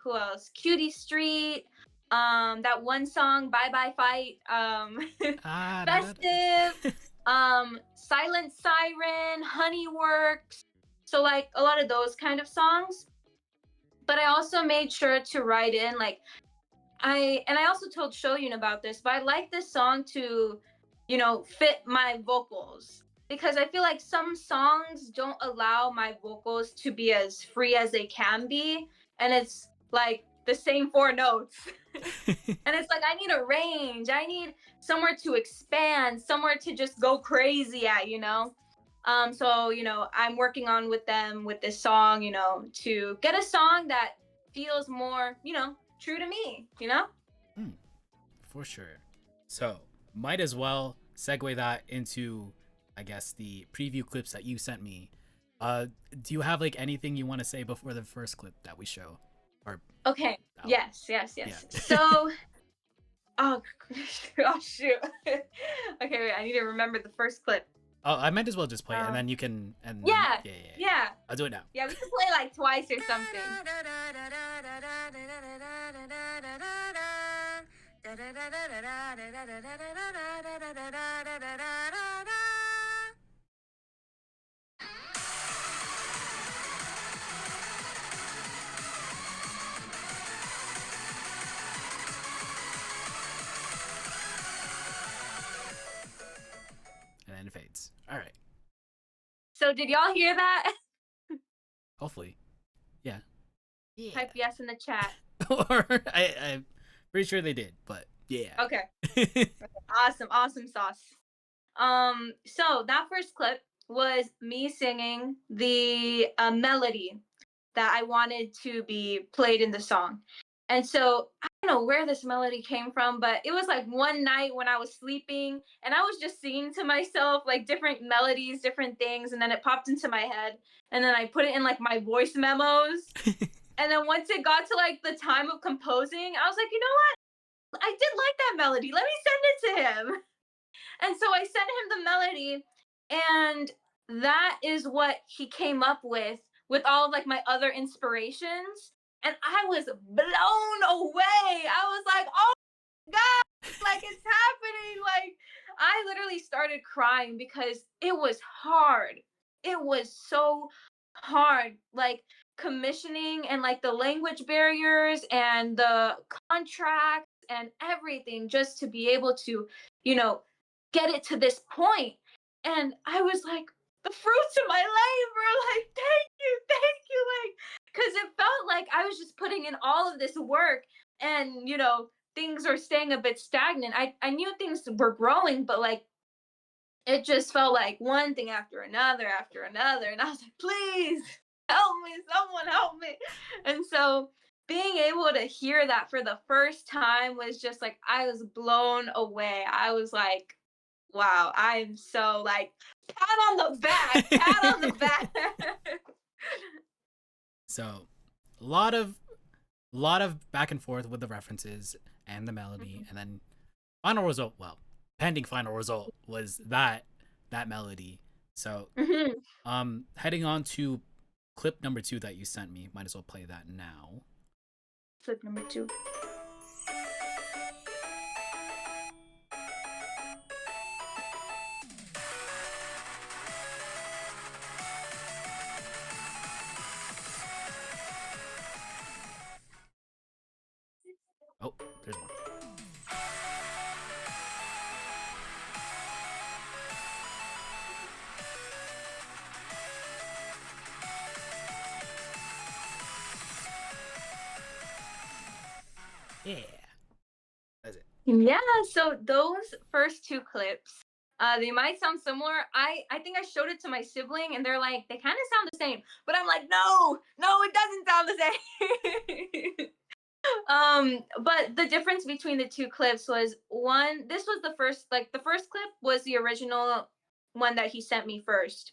who else? Cutie Street, that one song Bye Bye Fight, Ah, da, da, Festive, da. Silent Siren, Honeyworks. So like a lot of those kind of songs. But I also made sure to write in like I also told Shoyun about this, but I like this song to, fit my vocals because I feel like some songs don't allow my vocals to be as free as they can be, and it's like the same four notes. And it's like I need a range. I need somewhere to expand, somewhere to just go crazy at. So, I'm working on with them with this song, to get a song that feels more, true to me. Hmm, for sure. So, might as well segue that into, I guess, the preview clips that you sent me. Do you have like anything you want to say before the first clip that we show? Or Okay. oh, Yes. yeah. So, oh, oh shoot. Okay, wait, I need to remember the first clip. Oh, I might as well just play it, and then you can. And then, Yeah. yeah. Yeah. I'll do it now. Yeah, we can play like twice or something. And then it fades. All right. So, did y'all hear that? Hopefully. Yeah. Yeah. Type yes in the chat. Or I'm pretty sure they did, but yeah. Okay. Awesome sauce. So that first clip was me singing the melody that I wanted to be played in the song. And so I don't know where this melody came from, but it was like one night when I was sleeping and I was just singing to myself like different melodies, different things, and then it popped into my head. And then I put it in like my voice memos. And then once it got to like the time of composing, I was like, you know what? I did like that melody. Let me send it to him. And so I sent him the melody, and that is what he came up with all of like my other inspirations. And I was blown away. I was like, oh my God, like it's happening. Like I literally started crying because it was hard. It was so hard. Like commissioning and like the language barriers and the contracts and everything just to be able to, you know, get it to this point. And I was like, the fruits of my labor, like, thank you, like, because it felt like I was just putting in all of this work and, things are staying a bit stagnant. I knew things were growing, but like, it just felt like one thing after another, after another. And I was like, please help me, someone help me. And so being able to hear that for the first time was just like, I was blown away. I was like, wow, I'm so like, pat on the back, pat on the back. So, a lot of back and forth with the references and the melody, and then final result. Well, pending final result was that melody. So, heading on to clip number 2 that you sent me. Might as well play that now. Clip number 2. Oh, there's one. Yeah. That's it. Yeah, so those first 2 clips, they might sound similar. I think I showed it to my sibling and they're like, they kind of sound the same. But I'm like, no, it doesn't sound the same. But the difference between the 2 clips was one, this was the first clip was the original one that he sent me first.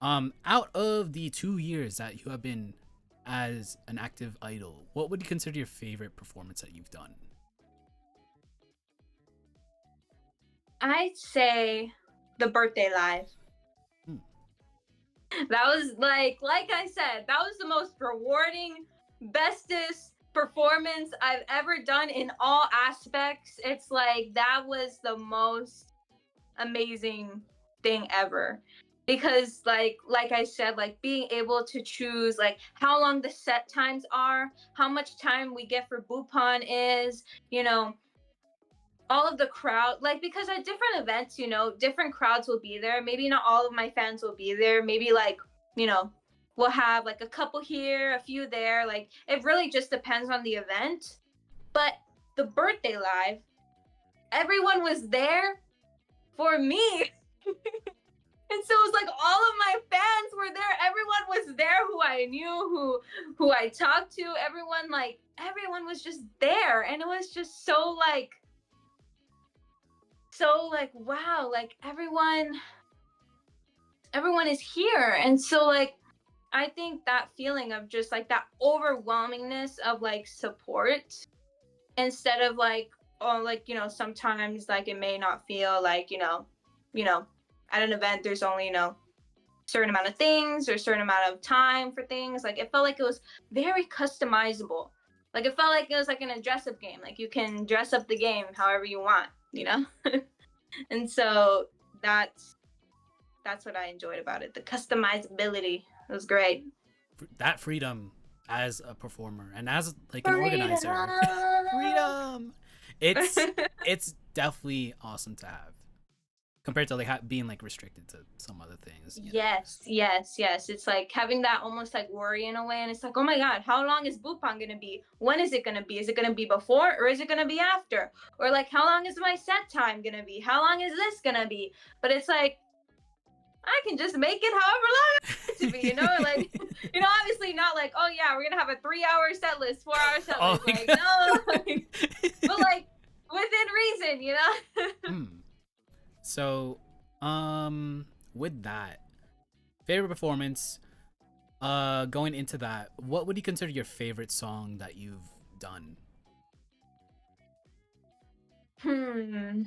Out of the 2 years that you have been as an active idol, what would you consider your favorite performance that you've done? I'd say the birthday live. Hmm. That was like I said, that was the most rewarding, bestest performance I've ever done in all aspects. It's like that was the most amazing thing ever. Because like I said, like being able to choose like how long the set times are, how much time we get for Bupan is, you know, all of the crowd, like because at different events, you know, different crowds will be there. Maybe not all of my fans will be there. Maybe like, you know, we'll have like a couple here, a few there. Like it really just depends on the event. But the birthday live, everyone was there for me. And so it was like all of my fans were there. Everyone was there who I knew, who I talked to. Everyone was just there. And it was just so like wow, like everyone is here. And so like I think that feeling of just like that overwhelmingness of like support, instead of like, oh, like, you know, sometimes like it may not feel like, you know, at an event there's only, you know, certain amount of things or certain amount of time for things. Like it felt like it was very customizable. Like it felt like it was like in a dress up game. Like you can dress up the game however you want, you know? And so that's what I enjoyed about it. The customizability. It was great. That freedom as a performer and as like an Freedom. organizer. Freedom. It's it's definitely awesome to have compared to like being like restricted to some other things. Yes. It's like having that almost like worry in a way, and it's like, oh my god, how long is Bupan gonna be? When is it gonna be? Is it gonna be before or is it gonna be after? Or like, how long is my set time gonna be? How long is this gonna be? But it's like, I can just make it however long I want it to be, you know? Like, you know, obviously not like, oh yeah, we're gonna have a 3-hour set list, 4-hour set Oh list. my Like, God. no, but like within reason, you know? Hmm. So, with that favorite performance, going into that, what would you consider your favorite song that you've done? Hmm.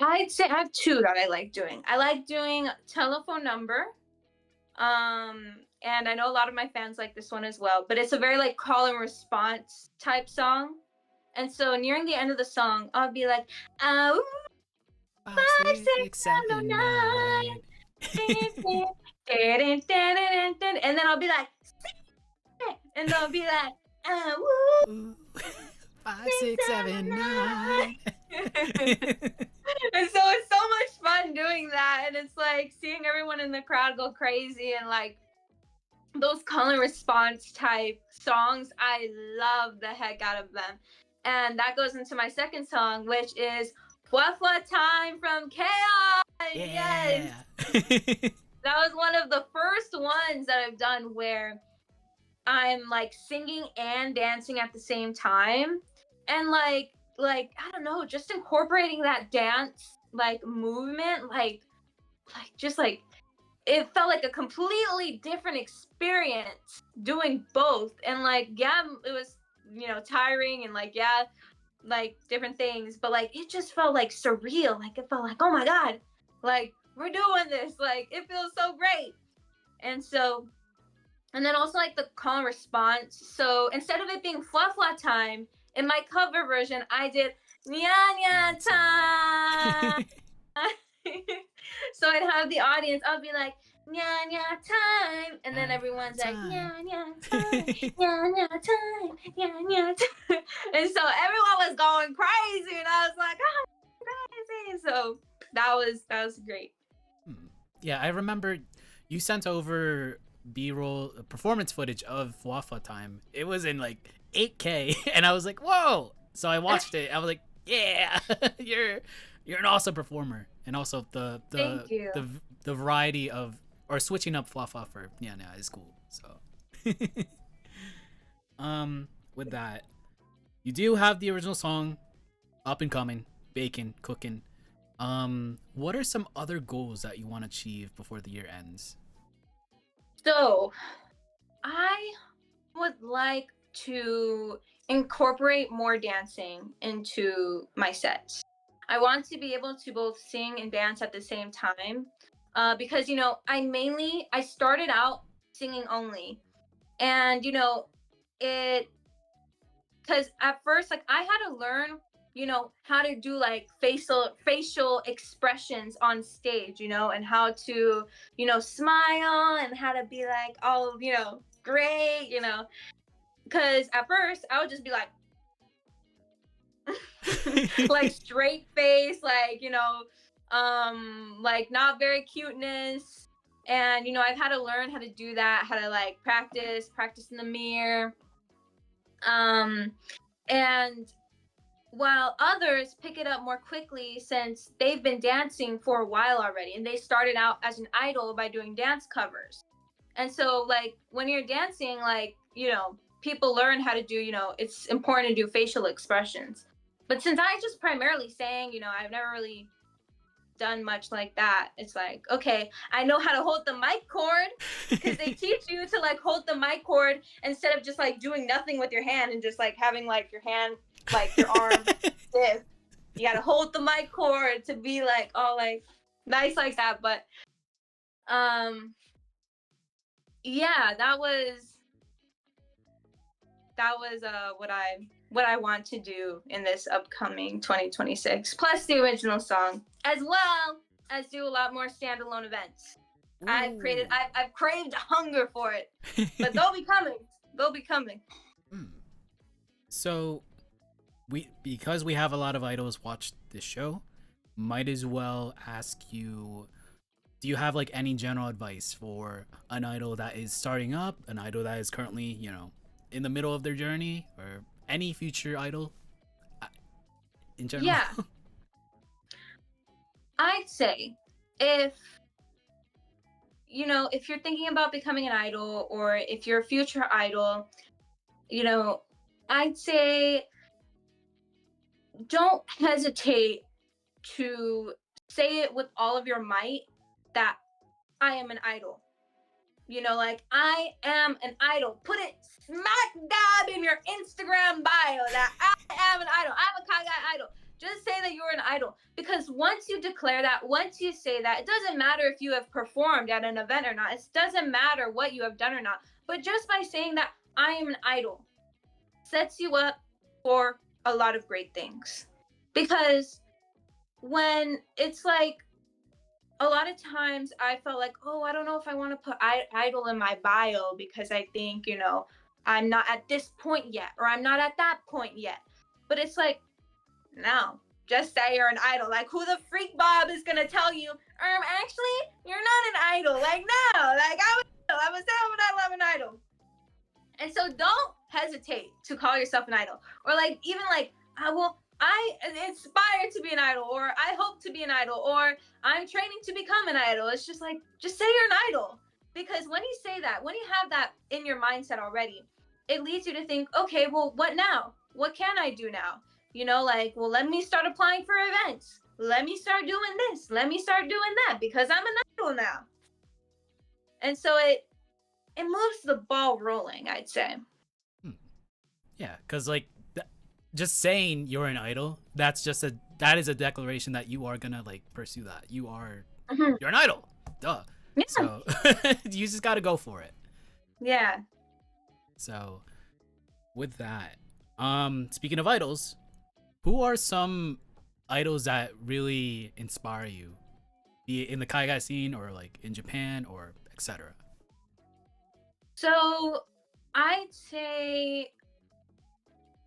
I'd say I have two that I like doing. I like doing Telephone Number. And I know a lot of my fans like this one as well, but it's a very like call and response type song. And so nearing the end of the song, I'll be like, oh, 5, 5, 6, 6, 7, 7, 9. 9. And then I'll be like, and they'll be like, woo, Ooh. 5, 6, 6, 7, 7, 9. 9. And so it's so much fun doing that. And it's like seeing everyone in the crowd go crazy, and like those call and response type songs, I love the heck out of them. And that goes into my second song, which is Fwa Fwa Time from Chaos. Yes. Yeah. That was one of the first ones that I've done where I'm like singing and dancing at the same time. And like I don't know, just incorporating that dance like movement, like just like it felt like a completely different experience doing both. And like yeah, it was, you know, tiring and like yeah, like different things, but like it just felt like surreal. Like it felt like, oh my god, like we're doing this, like it feels so great. And so, and then also like the call and response. So instead of it being fla fla time, in my cover version, I did nya nya time. So I'd have the audience, I'll be like, nya nya time. And then everyone's like, nya nya time, nya nya time, nya nya time. And so everyone was going crazy. And I was like, oh, crazy. So that was great. Yeah, I remember you sent over B-roll performance footage of Wafa Time. It was in like 8K, and I was like, "Whoa!" So I watched it. I was like, "Yeah, you're an awesome performer." And also Thank you. the variety of or switching up Wafa for yeah is cool. So with that, you do have the original song up and coming, baking, cooking. What are some other goals that you want to achieve before the year ends? So I would like to incorporate more dancing into my sets. I want to be able to both sing and dance at the same time, because I started out singing only, and it because at first like I had to learn how to do like facial expressions on stage, and how to smile and how to be like all great, because at first I would just be like like straight face, like like not very cuteness. And I've had to learn how to do that, how to like practice in the mirror. um and while others pick it up more quickly since they've been dancing for a while already, and they started out as an idol by doing dance covers. And so like when you're dancing, like people learn how to do, it's important to do facial expressions. But since I just primarily sang, I've never really done much like that. It's like, okay, I know how to hold the mic cord, because they teach you to like hold the mic cord instead of just like doing nothing with your hand and just like having like your hand, like your arm stiff. You gotta hold the mic cord to be like all like nice like that. But yeah, that was what I want to do in this upcoming 2026. Plus the original song, as well as do a lot more standalone events. I've craved hunger for it, but they'll be coming. They'll be coming. So, because we have a lot of idols watch this show, might as well ask you, do you have like any general advice for an idol that is starting up, an idol that is currently, in the middle of their journey, or any future idol in general? Yeah. I'd say if if you're thinking about becoming an idol, or if you're a future idol, I'd say don't hesitate to say it with all of your might that I am an idol. Like I am an idol. Put it smack dab in your Instagram bio that I am an idol. I'm a Kai Guy idol. Just say that you're an idol, because once you declare that, once you say that, it doesn't matter if you have performed at an event or not. It doesn't matter what you have done or not. But just by saying that I am an idol sets you up for a lot of great things. Because when it's like, a lot of times I felt like, oh, I don't know if I want to put idol in my bio, because I think, I'm not at this point yet, or I'm not at that point yet. But it's like, no, just say you're an idol. Like, who the freak Bob is going to tell you, actually, you're not an idol. Like, no, like, I'm an idol. And so don't hesitate to call yourself an idol. Or like, even like, I aspire to be an idol, or I hope to be an idol, or I'm training to become an idol. It's just like, just say you're an idol. Because when you say that, when you have that in your mindset already, it leads you to think, okay, well, what now? What can I do now? Like, well, let me start applying for events. Let me start doing this. Let me start doing that, because I'm an idol now. And so it moves the ball rolling, I'd say. Yeah, because like just saying you're an idol, that is a declaration that you are gonna like pursue that. You're an idol. Duh. Yeah. So you just gotta go for it. Yeah. So with that, speaking of idols, who are some idols that really inspire you? Be it in the Kai Guy scene, or like in Japan, or etc. So I'd say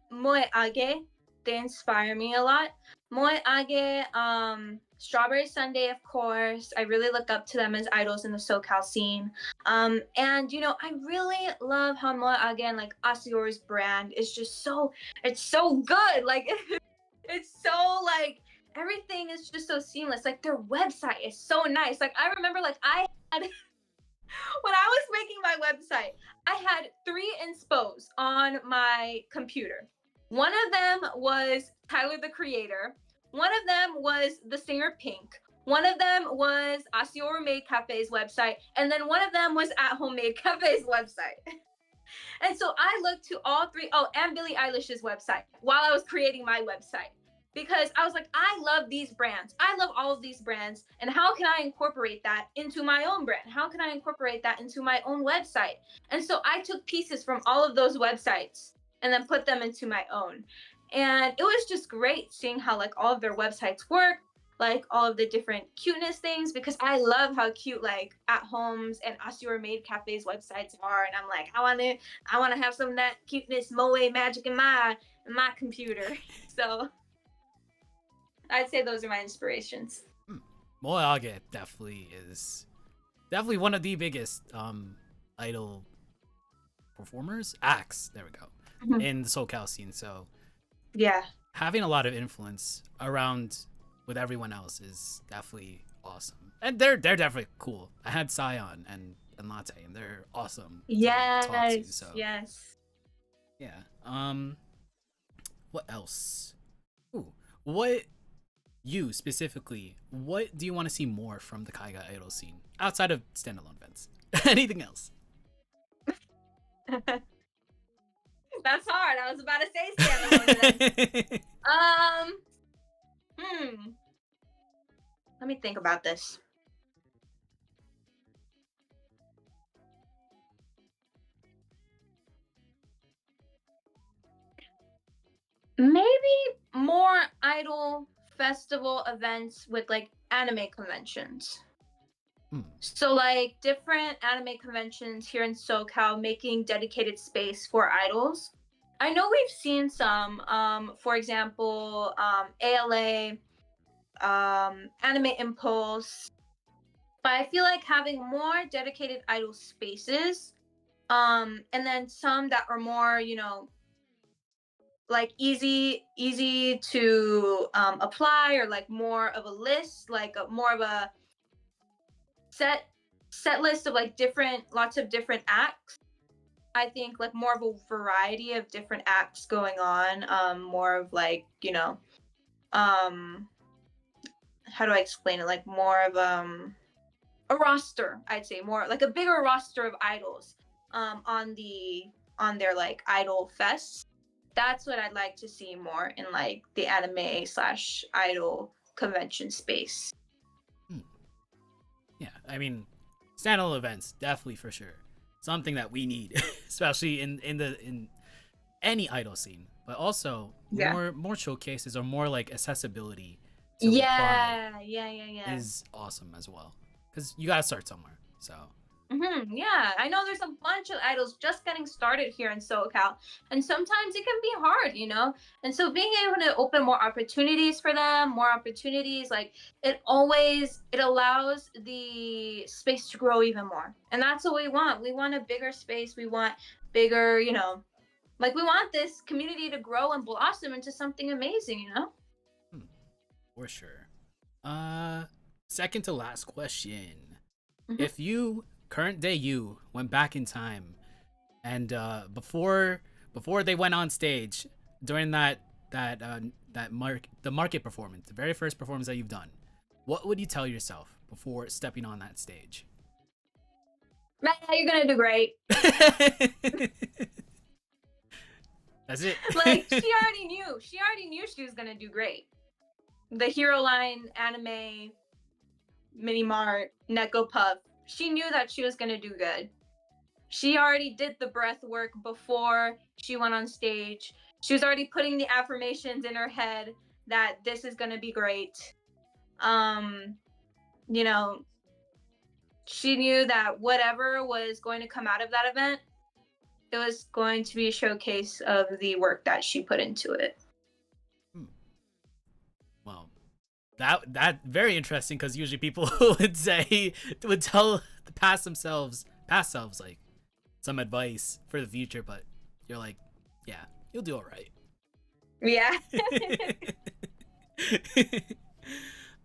Moe Age, they inspire me a lot. Moe Age, Strawberry Sunday, of course. I really look up to them as idols in the SoCal scene. And I really love how Moe Age and like Asiori's brand is just it's so good. Like it's so like everything is just so seamless. Like their website is so nice. Like I remember like I had when I was making my website, I had 3 inspos on my computer. One of them was Tyler the Creator. One of them was the singer Pink. One of them was Asior Made Cafe's website, and then one of them was At Home Made Cafe's website. And so I looked to all three, oh, and Billie Eilish's website while I was creating my website. Because I was like, I love these brands. I love all of these brands. And how can I incorporate that into my own brand? How can I incorporate that into my own website? And so I took pieces from all of those websites and then put them into my own. And it was just great seeing how like all of their websites work, like all of the different cuteness things, because I love how cute like At Home's and Asior Made Cafe's websites are. And I'm like, I wanna have some of that cuteness moe magic in my computer. So I'd say those are my inspirations. Moeage definitely one of the biggest idol performers acts. There we go, in the SoCal scene. So Yeah. having a lot of influence around with everyone else is definitely awesome, and they're definitely cool. I had Sion and Latte, and they're awesome. Yes. To talk to, so Yes. yeah. What else? Ooh, what you specifically? What do you want to see more from the Kaiga idol scene outside of standalone events? Anything else? That's hard. I was about to say standalone events. Let me think about this. Maybe more idol festival events with like anime conventions. So like different anime conventions here in SoCal making dedicated space for idols. I know we've seen some, for example, ALA, Anime Impulse, but I feel like having more dedicated idol spaces, and then some that are more, you know, like easy to apply, or like more of a list, like more of a set list of like lots of different acts. I think like more of a variety of different acts going on, more of like, you know, how do I explain it, like more of a roster, I'd say, more like a bigger roster of idols on their like idol fests. That's what I'd like to see more in like the anime slash idol convention space. Yeah, I mean, standalone events definitely for sure something that we need, especially in any idol scene. But also more showcases or more like accessibility to apply is awesome as well, because you gotta start somewhere. So Yeah, I know there's a bunch of idols just getting started here in SoCal, and sometimes it can be hard, you know. And so being able to open more opportunities for them, more opportunities, like it allows the space to grow even more. And that's what we want. We want a bigger space. We want bigger, you know, like we want this community to grow and blossom into something amazing, you know. For sure. Second to last question. If you current day you went back in time, and before they went on stage during the market performance, the very first performance that you've done, what would you tell yourself before stepping on that stage? Man, you're gonna do great. That's it. Like she already knew she was gonna do great. The Hero Line anime, Mini Mart, Nekopuf, she knew that she was going to do good. She already did the breath work before she went on stage. She was already putting the affirmations in her head that this is going to be great. You know, she knew that whatever was going to come out of that event, it was going to be a showcase of the work that she put into it. Well, that very interesting, because usually people would tell the past selves like some advice for the future, but you're like, yeah, you'll do all right. Yeah.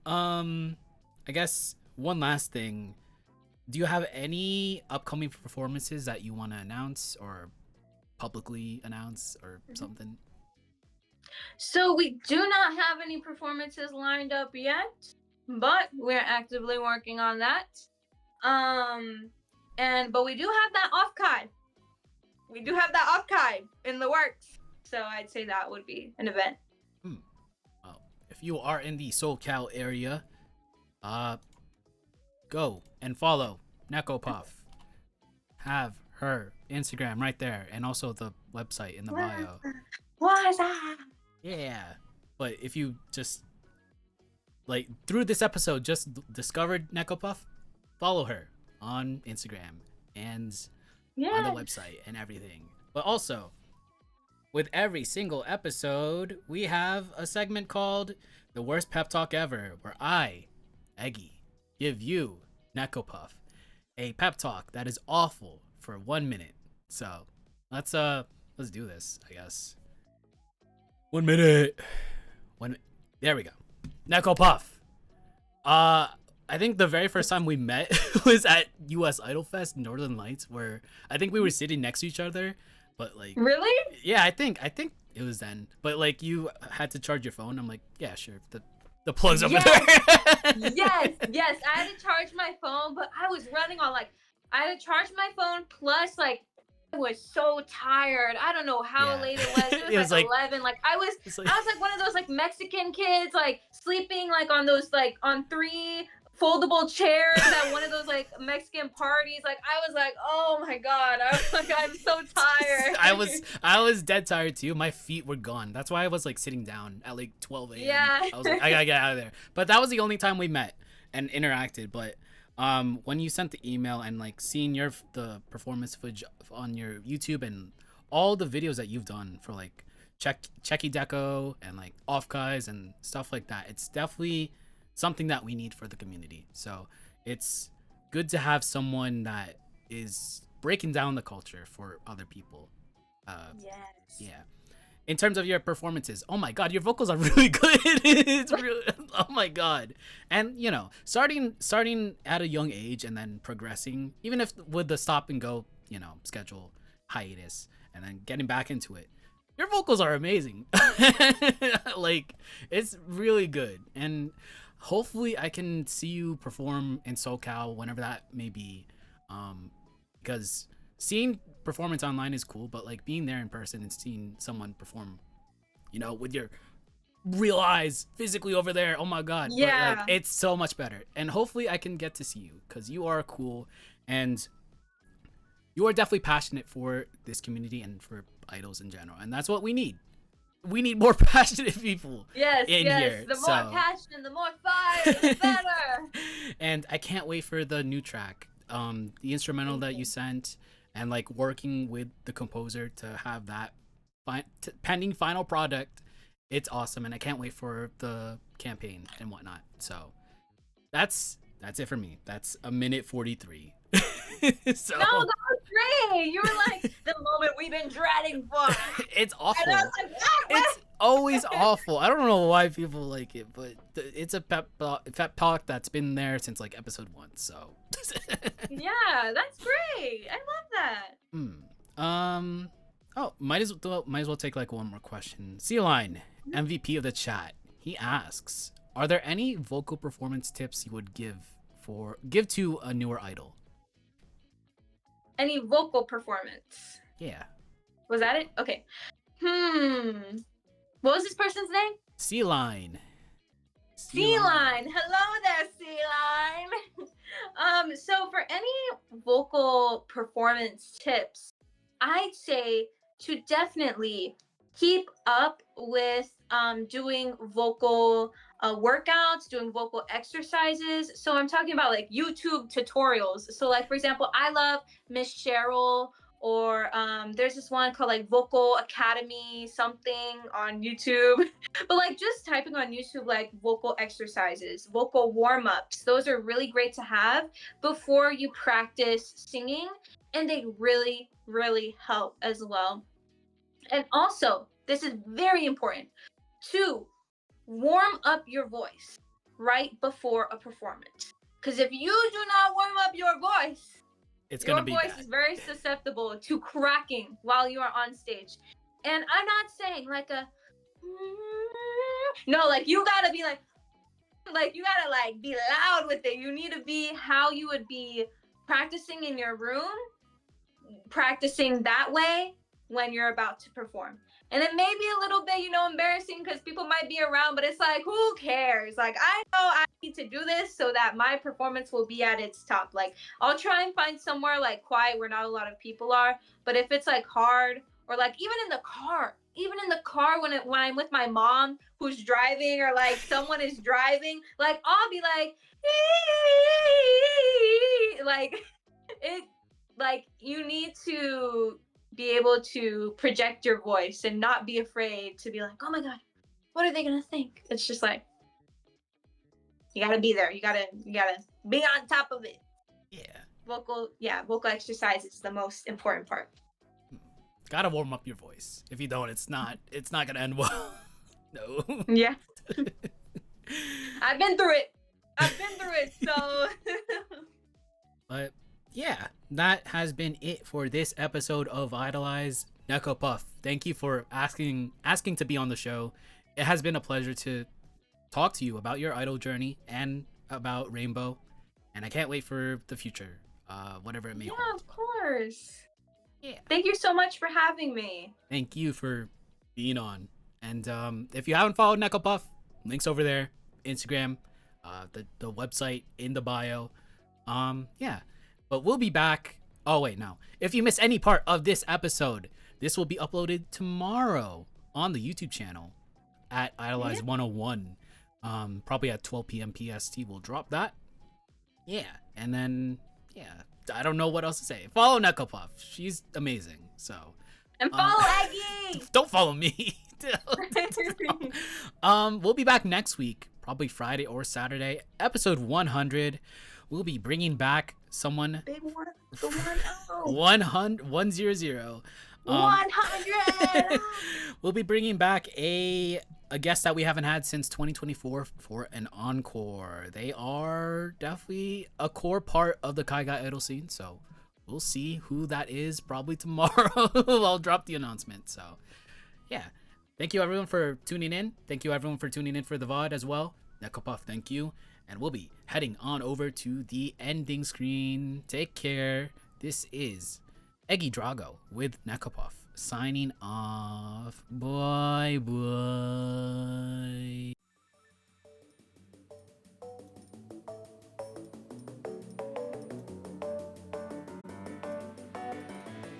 I guess one last thing. Do you have any upcoming performances that you want to announce or publicly announce or something? So we do not have any performances lined up yet, but we're actively working on that. But we do have that off card. We do have that off card in the works. So I'd say that would be an event. Well, if you are in the SoCal area, go and follow Nekopuf. Have her Instagram right there, and also the website in the bio. What's up? Yeah, but if you just like through this episode just discovered Nekopuf, follow her on Instagram and on the website and everything. But also, with every single episode, we have a segment called The Worst Pep Talk Ever, where I, Eggy, give you, Nekopuf, a pep talk that is awful for 1 minute. So let's do this, I guess. 1 minute. There we go. Nekopuf. I think the very first time we met was at US Idol Fest Northern Lights, where I think we were sitting next to each other, but like Really? yeah, I think it was then. But like you had to charge your phone. I'm like, yeah, sure. The plug's over there. yes. I had to charge my phone, but I was running on I had to charge my phone plus I was so tired. I don't know how late it was. It was, 11. I was like one of those Mexican kids sleeping on those on 3 foldable chairs at one of those Mexican parties. I was like, oh my god, I was like, I'm so tired. I was dead tired too. My feet were gone. That's why I was sitting down at 12 a.m. Yeah. I was like, I gotta get out of there. But that was the only time we met and interacted. But when you sent the email and seeing the performance footage on your YouTube and all the videos that you've done for Checky Deco and Off Guys and stuff like that, it's definitely something that we need for the community. So it's good to have someone that is breaking down the culture for other people. Yes. Yeah. In terms of your performances, oh my god, your vocals are really good. It's really, oh my god. And starting at a young age and then progressing, even if with the stop and go, schedule hiatus and then getting back into it, your vocals are amazing. It's really good. And hopefully I can see you perform in SoCal whenever that may be, because seeing performance online is cool, but being there in person and seeing someone perform, with your real eyes physically over there, oh my god, yeah, but, it's so much better. And hopefully I can get to see you, because you are cool and you are definitely passionate for this community and for idols in general, and that's what we need. We need more passionate people in here. The more passion, the more fire, the better. And I can't wait for the new track, the instrumental that you sent, and working with the composer to have that pending final product. It's awesome, and I can't wait for the campaign and whatnot. So that's it for me. That's 1:43. So no, that was great. You were the moment we've been dreading for. It's awful. And I was It's always awful. I don't know why people like it, but it's a pep talk that's been there since episode 1. So yeah, that's great. I love that. Oh, might as well take one more question. C-Line, MVP of the chat. He asks, are there any vocal performance tips you would give to a newer idol? Any vocal performance? Yeah. Was that it? Okay. What was this person's name? C-Line. C-Line. Hello there, C-Line. So for any vocal performance tips, I'd say to definitely keep up with doing vocal workouts, doing vocal exercises. So I'm talking about YouTube tutorials. So for example, I love Miss Cheryl, or there's this one called Vocal Academy something on YouTube. But just typing on YouTube vocal exercises, vocal warm-ups, those are really great to have before you practice singing, and they really, really help as well. And also, this is very important, to warm up your voice right before a performance. Because if you do not warm up your voice, your voice is very susceptible to cracking while you are on stage. And I'm not saying No, like you gotta be like you gotta like be loud with it. You need to be how you would be practicing in your room, practicing that way when you're about to perform. And then maybe a little bit, embarrassing because people might be around, but it's like, who cares? Like, I know I need to do this so that my performance will be at its top. Like, I'll try and find somewhere like quiet where not a lot of people are. But if it's like hard, or like even in the car when I'm with my mom who's driving, or like someone is driving, like I'll be like it like you need to be able to project your voice and not be afraid to be like, oh my god, what are they gonna think? It's just like you gotta be there. You gotta be on top of it. Vocal exercise is the most important part. Gotta warm up your voice. If you don't, it's not gonna end well. No. Yeah. I've been through it. So But yeah, that has been it for this episode of Idolize. Nekopuf, thank you for asking to be on the show. It has been a pleasure to talk to you about your idol journey and about Rainbow, and I can't wait for the future, whatever it may hold. yeah, of course. Yeah. Thank you so much for having me. Thank you for being on. And if you haven't followed Nekopuf, links over there, Instagram, the website in the bio. Yeah. But we'll be back. Oh wait, no. If you miss any part of this episode, this will be uploaded tomorrow on the YouTube channel at Idolize 101. Probably at 12 p.m. PST. We'll drop that. Yeah. And then I don't know what else to say. Follow Nekopuf. She's amazing. So And follow Aggie. don't follow me. We'll be back next week, probably Friday or Saturday, episode 100. We'll be bringing back someone Big one, the 100. 100. We'll be bringing back a guest that we haven't had since 2024 for an encore. They are definitely a core part of the Kaiga idol scene, so we'll see who that is probably tomorrow. I'll drop the announcement. So yeah, thank you everyone for tuning in. Thank you everyone for tuning in for the VOD as well. Nekopuf, thank you. And we'll be heading on over to the ending screen. Take care. This is Eggy Drago with Nekopuf signing off. Bye bye.